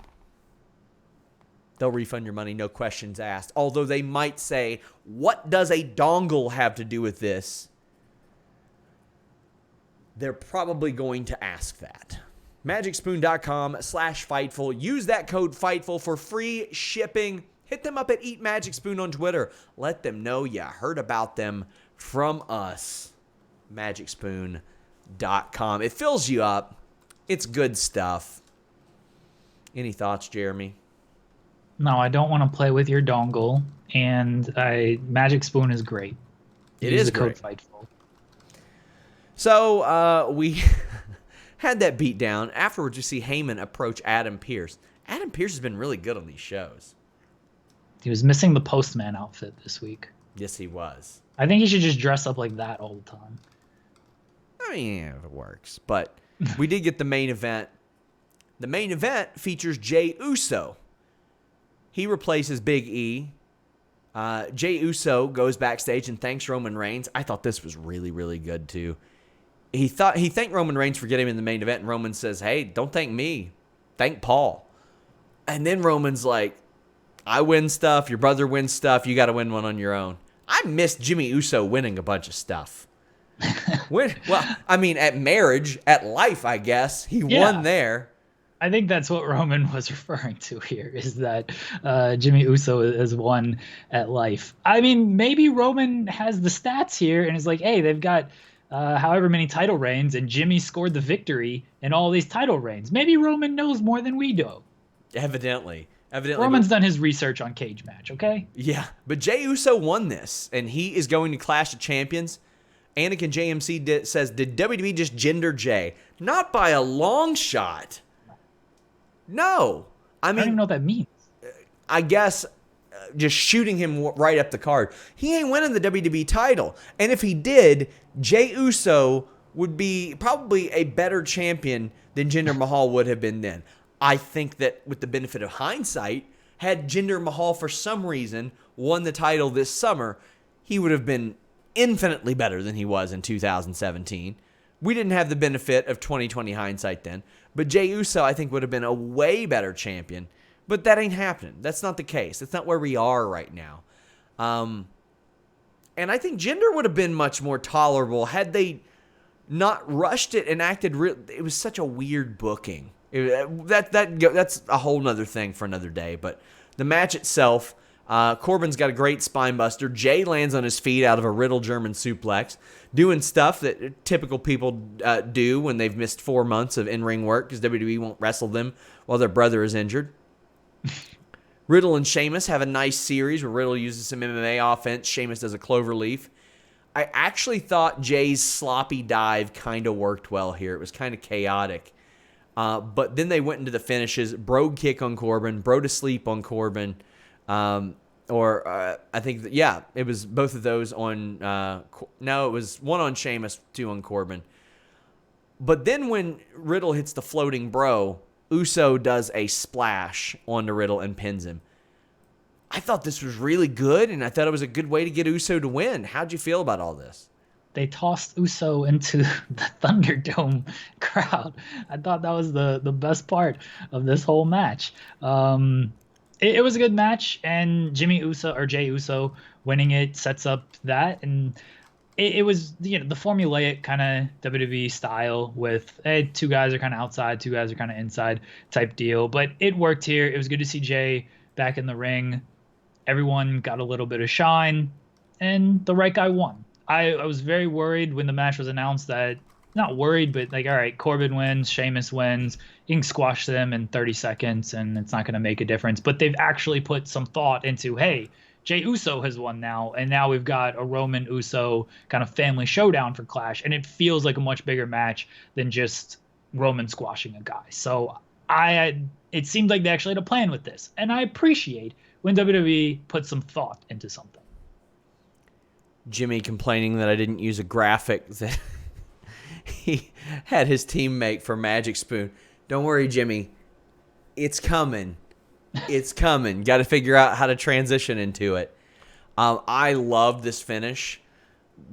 they'll refund your money, no questions asked. Although they might say, what does a dongle have to do with this? They're probably going to ask that. magicspoon.com/Fightful. Use that code FIGHTFUL for free shipping. Hit them up at Eat Magic Spoon on Twitter. Let them know you heard about them from us. magicspoon.com. It fills you up. It's good stuff. Any thoughts, Jeremy? No, I don't want to play with your dongle, and Magic Spoon is great. It is great. Code FIGHTFul. So we had that beat down. Afterwards, you see Heyman approach Adam Pearce. Adam Pearce has been really good on these shows. He was missing the postman outfit this week. Yes, he was. I think he should just dress up like that all the time. I mean, yeah, it works. But we did get the main event. The main event features Jey Uso. He replaces Big E. Jey Uso goes backstage and thanks Roman Reigns. I thought this was really, really good, too. He thanked Roman Reigns for getting him in the main event, and Roman says, hey, don't thank me. Thank Paul. And then Roman's like, I win stuff, your brother wins stuff, you got to win one on your own. I missed Jimmy Uso winning a bunch of stuff. At marriage, at life, I guess. He won there. I think that's what Roman was referring to here, is that Jimmy Uso has won at life. I mean, maybe Roman has the stats here and is like, hey, they've got however many title reigns, and Jimmy scored the victory in all these title reigns. Maybe Roman knows more than we do. Evidently, Roman's done his research on Cage Match, okay? Yeah, but Jey Uso won this, and he is going to Clash of Champions. Anakin JMC says, did WWE just gender Jey? Not by a long shot. No. I don't even know what that means. I guess just shooting him right up the card. He ain't winning the WWE title. And if he did, Jey Uso would be probably a better champion than Jinder Mahal would have been then. I think that with the benefit of hindsight, had Jinder Mahal for some reason won the title this summer, he would have been infinitely better than he was in 2017. We didn't have the benefit of 2020 hindsight then. But Jey Uso, I think, would have been a way better champion. But that ain't happening. That's not the case. That's not where we are right now. And I think Jinder would have been much more tolerable had they not rushed it and acted real. It was such a weird booking. That's a whole nother thing for another day. But the match itself, Corbin's got a great spine buster. Jey lands on his feet out of a Riddle German suplex, doing stuff that typical people do when they've missed 4 months of in-ring work because WWE won't wrestle them while their brother is injured. Riddle and Sheamus have a nice series where Riddle uses some MMA offense. Sheamus does a cloverleaf. I actually thought Jay's sloppy dive kind of worked well here. It was kind of chaotic. But then they went into the finishes. Brogue kick on Corbin. Bro to sleep on Corbin. I think, it was both of those on... it was one on Sheamus, 2 on Corbin. But then when Riddle hits the floating bro, Uso does a splash onto Riddle and pins him. I thought this was really good, and I thought it was a good way to get Uso to win. How'd you feel about all this? They tossed Uso into the Thunderdome crowd. I thought that was the best part of this whole match. It was a good match, and Jey Uso winning it sets up that, and it was the formulaic kind of WWE style with 2 guys are kind of outside, 2 guys are kind of inside type deal. But it worked here. It was good to see Jey back in the ring. Everyone got a little bit of shine, and the right guy won. I was very worried when the match was announced that not worried, but like, all right, Corbin wins, Sheamus wins, you can squash them in 30 seconds and it's not going to make a difference. But they've actually put some thought into, hey, Jey Uso has won now, and now we've got a Roman Uso kind of family showdown for Clash, and it feels like a much bigger match than just Roman squashing a guy. So it seemed like they actually had a plan with this, and I appreciate when WWE puts some thought into something. Jimmy complaining that I didn't use a graphic that he had his teammate for Magic Spoon. Don't worry, Jimmy. It's coming. It's coming. Got to figure out how to transition into it. I love this finish.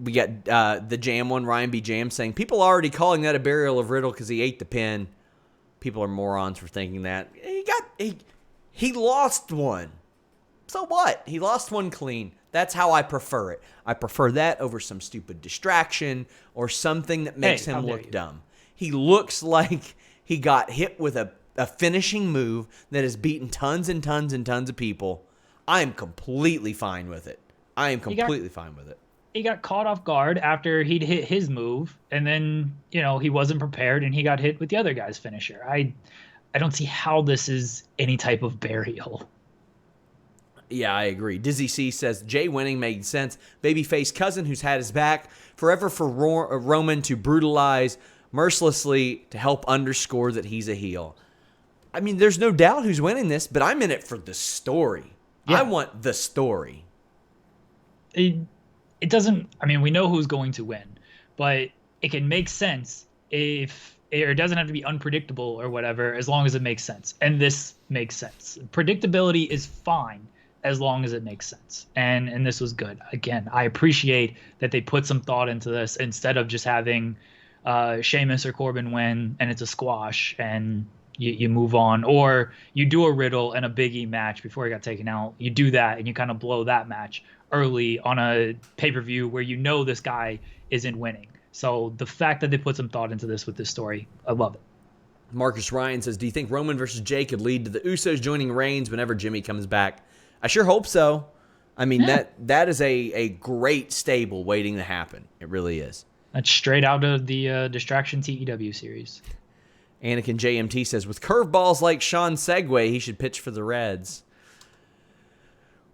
We got the Jam one, Ryan B. Jam, saying, people are already calling that a burial of Riddle because he ate the pin. People are morons for thinking that. He lost one. So what? He lost one clean. That's how I prefer it. I prefer that over some stupid distraction or something that makes him look dumb. He looks like he got hit with a finishing move that has beaten tons and tons and tons of people. I am completely fine with it. Fine with it. He got caught off guard after he'd hit his move, and then, he wasn't prepared and he got hit with the other guy's finisher. I don't see how this is any type of burial. Yeah, I agree. Dizzy C says, Jay winning made sense. Babyface cousin who's had his back. Forever for Roman to brutalize mercilessly to help underscore that he's a heel. I mean, there's no doubt who's winning this, but I'm in it for the story. Yeah. I want the story. It doesn't, we know who's going to win, but it can make sense if it doesn't have to be unpredictable or whatever, as long as it makes sense. And this makes sense. Predictability is fine as long as it makes sense. And this was good. Again, I appreciate that they put some thought into this instead of just having Sheamus or Corbin win and it's a squash and you move on, or you do a Riddle and a Big E match before he got taken out. You do that and you kind of blow that match early on a pay-per-view where this guy isn't winning. So the fact that they put some thought into this with this story, I love it. Marcus Ryan says, do you think Roman versus Jey could lead to the Usos joining Reigns whenever Jimmy comes back? I sure hope so. I mean, that is a great stable waiting to happen. It really is. That's straight out of the Distraction TEW series. Anakin JMT says, with curveballs like Sean Segway, he should pitch for the Reds.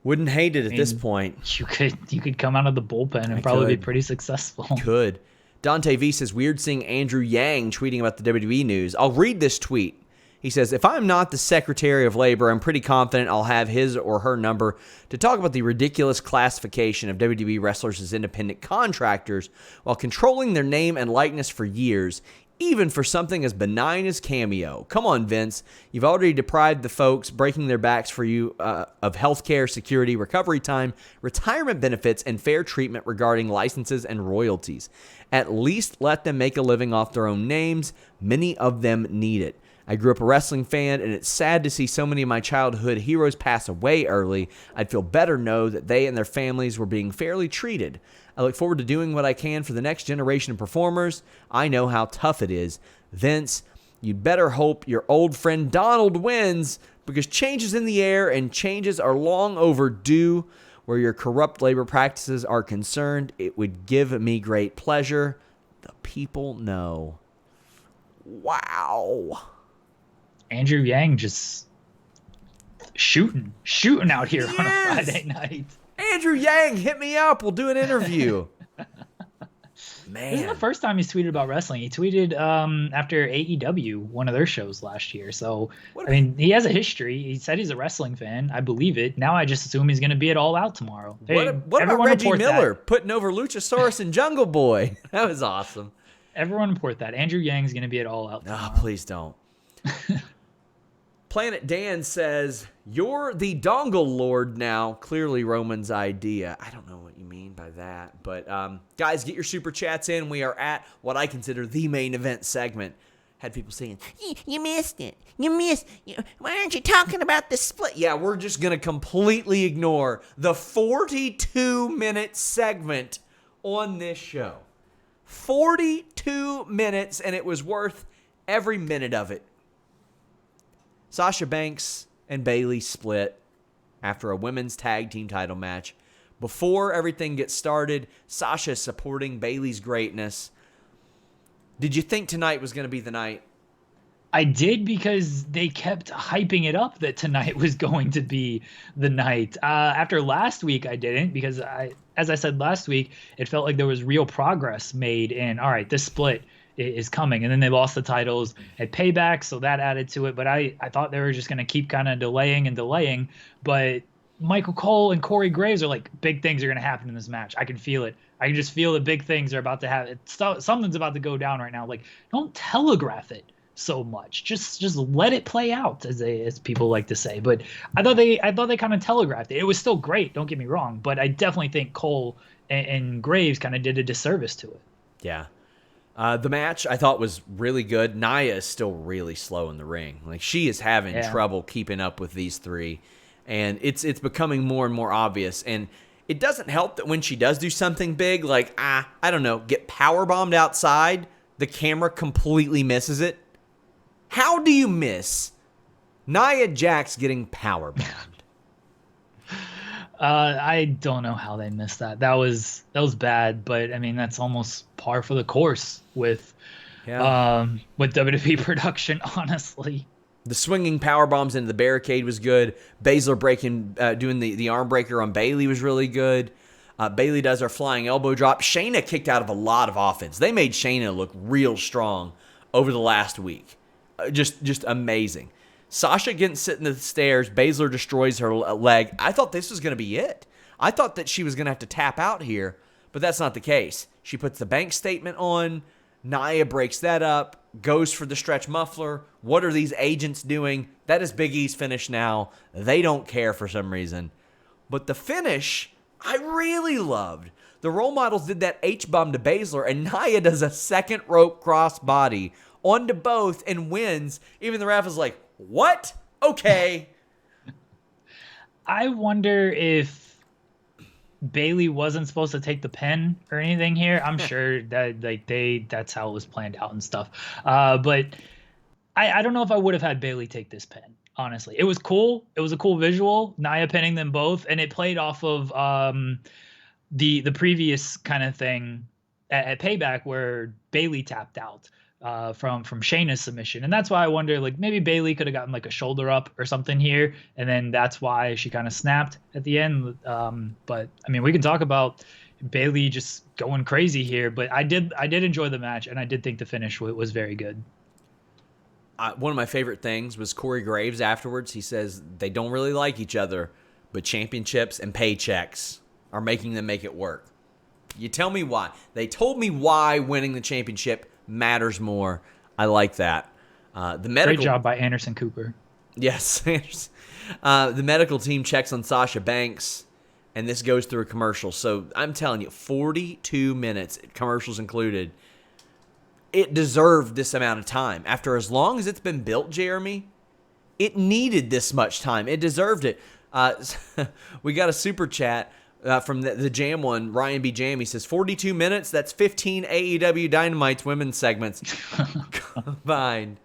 Wouldn't hate it at this point. You could come out of the bullpen and probably be pretty successful. Could. Dante V says, weird seeing Andrew Yang tweeting about the WWE news. I'll read this tweet. He says, if I'm not the Secretary of Labor, I'm pretty confident I'll have his or her number to talk about the ridiculous classification of WWE wrestlers as independent contractors while controlling their name and likeness for years, even for something as benign as Cameo. Come on, Vince. You've already deprived the folks breaking their backs for you of healthcare, security, recovery time, retirement benefits, and fair treatment regarding licenses and royalties. At least let them make a living off their own names. Many of them need it. I grew up a wrestling fan, and it's sad to see so many of my childhood heroes pass away early. I'd feel better know that they and their families were being fairly treated. I look forward to doing what I can for the next generation of performers. I know how tough it is. Vince, you'd better hope your old friend Donald wins, because change is in the air and changes are long overdue. Where your corrupt labor practices are concerned, it would give me great pleasure. The people know. Wow. Andrew Yang just shooting out here on a Friday night. Andrew Yang, hit me up. We'll do an interview. Man. This is the first time he's tweeted about wrestling. He tweeted after AEW, one of their shows last year. So, he has a history. He said he's a wrestling fan. I believe it. Now I just assume he's going to be at All Out tomorrow. What about Reggie Miller putting over Luchasaurus and Jungle Boy? That was awesome. Everyone report that. Andrew Yang's going to be at All Out tomorrow. Oh, please don't. Planet Dan says, you're the dongle lord now. Clearly Roman's idea. I don't know what you mean by that. But, guys, get your super chats in. We are at what I consider the main event segment. Had people saying, you missed it. Why aren't you talking about the split? Yeah, we're just going to completely ignore the 42-minute segment on this show. 42 minutes, and it was worth every minute of it. Sasha Banks and Bayley split after a women's tag team title match. Before everything gets started, Sasha is supporting Bayley's greatness. Did you think tonight was going to be the night? I did, because they kept hyping it up that tonight was going to be the night. After last week, I didn't, because as I said last week, it felt like there was real progress made in, all right, this split is coming. And then they lost the titles at Payback, so that added to it. But I thought they were just going to keep kind of delaying and delaying. But Michael Cole and Corey Graves are like, big things are going to happen in this match. I can feel it. I can just feel that big things are about to happen. Something's about to go down right now. Like, don't telegraph it so much. Just let it play out, as people like to say. But I thought they kind of telegraphed it. It was still great, don't get me wrong, but I definitely think Cole and Graves kind of did a disservice to it. Yeah. The match I thought was really good. Nia is still really slow in the ring. Like, she is having trouble keeping up with these three, and it's becoming more and more obvious. And it doesn't help that when she does do something big, like I don't know, get power bombed outside, the camera completely misses it. How do you miss Nia Jax getting power bombed? I don't know how they missed that. That was bad, but I mean, that's almost par for the course with WWE production, honestly. The swinging power bombs into the barricade was good. Baszler doing the arm breaker on Bayley was really good. Bayley does her flying elbow drop. Shayna kicked out of a lot of offense. They made Shayna look real strong over the last week. Just amazing. Sasha getting sitting at the stairs. Baszler destroys her leg. I thought this was going to be it. I thought that she was going to have to tap out here, but that's not the case. She puts the bank statement on. Nia breaks that up, goes for the stretch muffler. What are these agents doing? That is Big E's finish now. They don't care for some reason. But the finish, I really loved. The role models did that H-bomb to Baszler, and Nia does a second rope cross body onto both and wins. Even the ref is like, what? Okay. I wonder if Bayley wasn't supposed to take the pin or anything here. I'm sure that that's how it was planned out and stuff. But I don't know if I would have had Bayley take this pin. Honestly, it was cool. It was a cool visual. Nia pinning them both, and it played off of the previous kind of thing at Payback where Bayley tapped out from Shayna's submission. And that's why I wonder, like, maybe Bayley could have gotten like a shoulder up or something here, and then that's why she kind of snapped at the end. But I mean, we can talk about Bayley just going crazy here, but I did enjoy the match, and I did think the finish was very good. One of my favorite things was Corey Graves afterwards. He says they don't really like each other, but championships and paychecks are making them make it work. You tell me why. They told me why winning the championship matters more. I like that. Great job by Anderson Cooper. Yes. The medical team checks on Sasha Banks, and this goes through a commercial. So I'm telling you, 42 minutes, commercials included. It deserved this amount of time. After as long as it's been built, Jeremy, it needed this much time. It deserved it. We got a super chat from the Jam one, Ryan B. Jam. He says, 42 minutes, that's 15 AEW Dynamite's women's segments combined.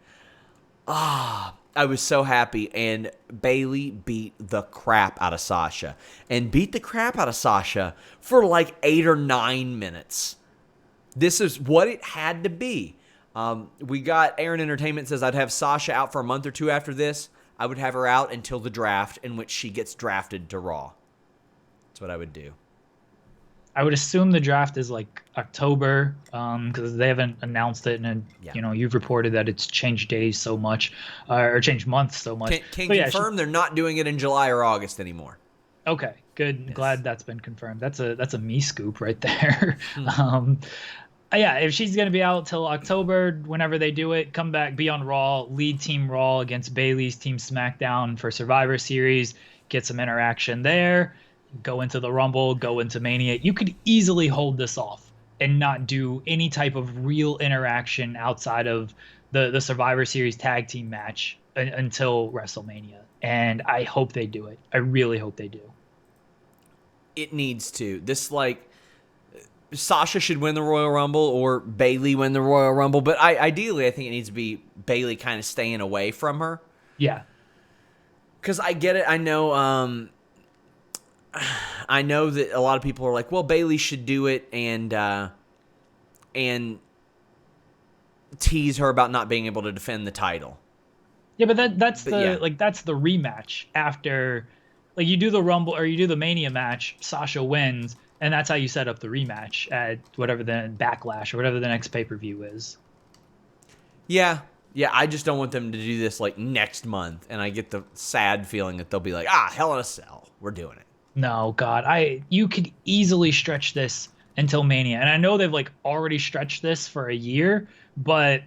I was so happy. And Bayley beat the crap out of Sasha. And beat the crap out of Sasha for like 8 or 9 minutes. This is what it had to be. We got Aaron Entertainment says, I'd have Sasha out for a month or two after this. I would have her out until the draft, in which she gets drafted to Raw. That's what I would do. I would assume the draft is like October, because they haven't announced it, and you've reported that it's changed days so much, or changed months so much. Can confirm they're not doing it in July or August anymore. Okay, good. Yes. Glad that's been confirmed. That's a me scoop right there. Yeah, if she's going to be out till October, whenever they do it, come back, be on Raw, lead Team Raw against Bayley's Team SmackDown for Survivor Series, get some interaction there, go into the Rumble, go into Mania. You could easily hold this off and not do any type of real interaction outside of the Survivor Series tag team match until WrestleMania. And I hope they do it. I really hope they do. It needs to. Sasha should win the Royal Rumble or Bayley win the Royal Rumble, but ideally I think it needs to be Bayley kind of staying away from her. Yeah. Because I get it. I know that a lot of people are like, well, Bayley should do it, and tease her about not being able to defend the title. Yeah, but that's the rematch after, like, you do the Rumble or you do the Mania match, Sasha wins, and that's how you set up the rematch at whatever the Backlash or whatever the next pay-per-view is. Yeah, I just don't want them to do this like next month, and I get the sad feeling that they'll be like, Hell in a Cell, we're doing it. No, God, you could easily stretch this until Mania, and I know they've like already stretched this for a year, but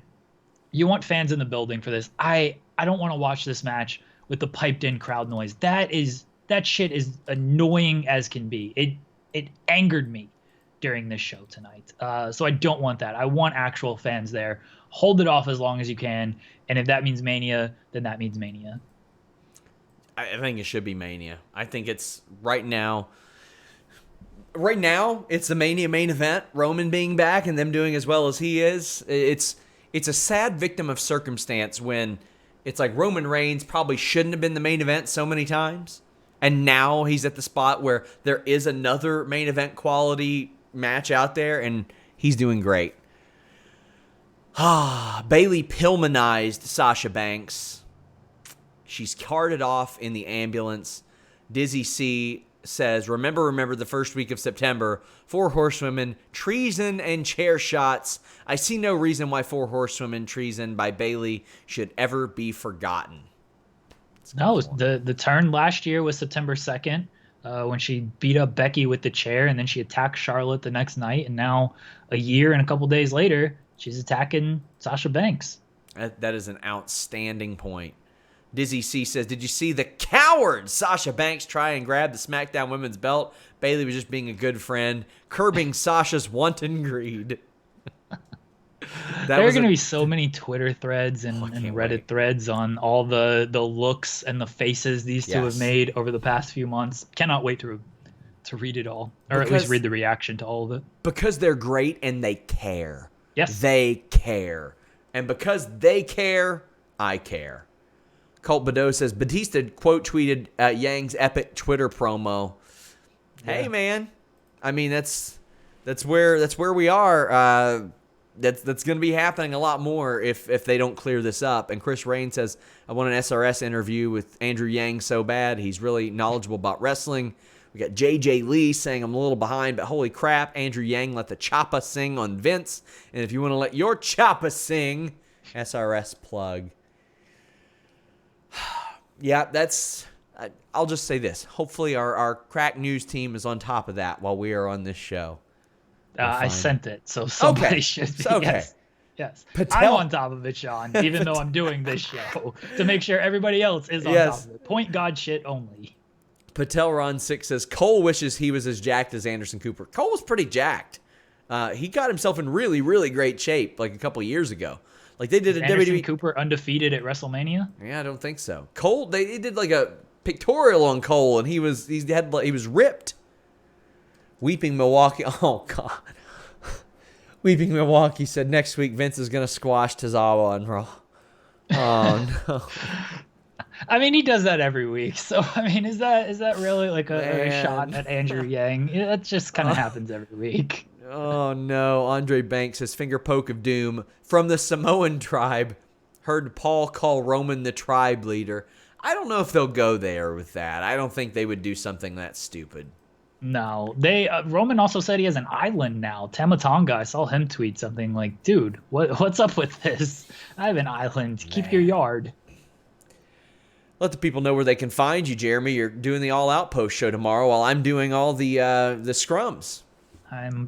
you want fans in the building for this. I don't want to watch this match with the piped-in crowd noise. That shit is annoying as can be. It angered me during this show tonight. So I don't want that. I want actual fans there. Hold it off as long as you can, and if that means Mania, then that means Mania. I think it should be Mania. I think it's right now. Right now, it's the Mania main event. Roman being back and them doing as well as he is. It's a sad victim of circumstance when it's like Roman Reigns probably shouldn't have been the main event so many times, and now he's at the spot where there is another main event quality match out there, and he's doing great. Bayley Pillmanized Sasha Banks. She's carted off in the ambulance. Dizzy C says, remember the first week of September, 4 horsewomen, treason and chair shots. I see no reason why 4 horsewomen treason by Bayley should ever be forgotten. No, the turn last year was September 2nd when she beat up Becky with the chair, and then she attacked Charlotte the next night, and now a year and a couple days later, she's attacking Sasha Banks. That is an outstanding point. Dizzy C says, did you see the coward Sasha Banks try and grab the SmackDown Women's belt? Bayley was just being a good friend, curbing Sasha's wanton greed. There are going to be so many Twitter threads and Reddit threads on all the looks and the faces these two have made over the past few months. Cannot wait to read it all, or at least read the reaction to all of it. Because they're great and they care. Yes. They care. And because they care, I care. Colt Badeau says, Batista quote tweeted Yang's epic Twitter promo. Hey, man. I mean, that's where we are. That's going to be happening a lot more if they don't clear this up. And Chris Rain says, I want an SRS interview with Andrew Yang so bad. He's really knowledgeable about wrestling. We got JJ Lee saying I'm a little behind, but holy crap, Andrew Yang let the Choppa sing on Vince. And if you want to let your Choppa sing, SRS plug. Yeah, I'll just say this. Hopefully our crack news team is on top of that while we are on this show. I sent it, so somebody should be. Okay. Yes. I'm on top of it, Sean, even though I'm doing this show, to make sure everybody else is on top of it. Point God shit only. Patel Ron 6 says, Cole wishes he was as jacked as Anderson Cooper. Cole was pretty jacked. He got himself in really, really great shape like a couple years ago. Like they did a Anderson WWE Cooper undefeated at WrestleMania? Yeah, I don't think so. Cole, they did like a pictorial on Cole, and he was ripped. Weeping Milwaukee. Oh God. Weeping Milwaukee said next week Vince is gonna squash Tozawa on Raw. Oh no. I mean, he does that every week. So I mean, is that really like a shot at Andrew Yang? That just kind of happens every week. Oh no. Andre Banks says finger poke of doom from the Samoan tribe. Heard Paul call Roman the tribe leader. I don't know if they'll go there with that. I don't think they would do something that stupid. No, Roman also said he has an island now. Tama Tonga, I saw him tweet something like, "Dude, what's up with this? I have an island. Keep your yard." Let the people know where they can find you, Jeremy. You're doing the All Out post show tomorrow, while I'm doing all the scrums.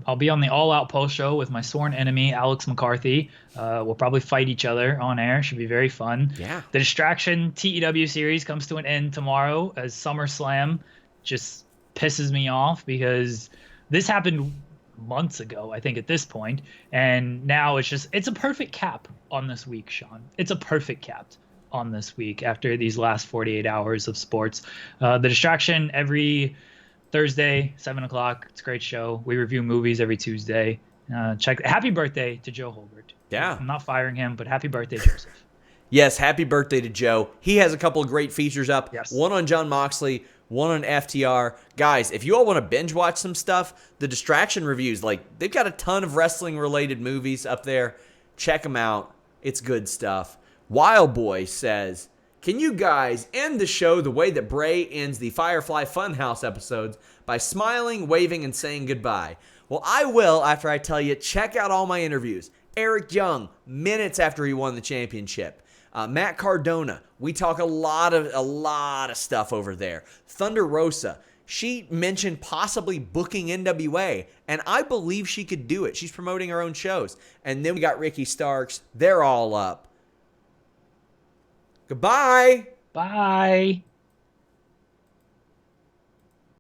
I'll be on the All Out post show with my sworn enemy, Alex McCarthy. We'll probably fight each other on air. Should be very fun. Yeah. The Distraction TEW series comes to an end tomorrow as SummerSlam just pisses me off because this happened months ago, I think, at this point, and now it's a perfect cap on this week, Sean. It's a perfect cap on this week after these last 48 hours of sports. The Distraction every Thursday, 7 o'clock. It's a great show. We review movies every Tuesday. Happy birthday to Joe Holbert. Yeah. I'm not firing him, but happy birthday, Joseph. Yes, happy birthday to Joe. He has a couple of great features up. Yes. One on Jon Moxley, one on FTR. Guys, if you all want to binge watch some stuff, the Distraction reviews, like they've got a ton of wrestling related movies up there. Check them out. It's good stuff. Wild Boy says, can you guys end the show the way that Bray ends the Firefly Funhouse episodes by smiling, waving, and saying goodbye? Well, I will after I tell you, check out all my interviews. Eric Young, minutes after he won the championship. Matt Cardona, we talk a lot of stuff over there. Thunder Rosa, she mentioned possibly booking NWA, and I believe she could do it. She's promoting her own shows. And then we got Ricky Starks. They're all up. Goodbye. Bye.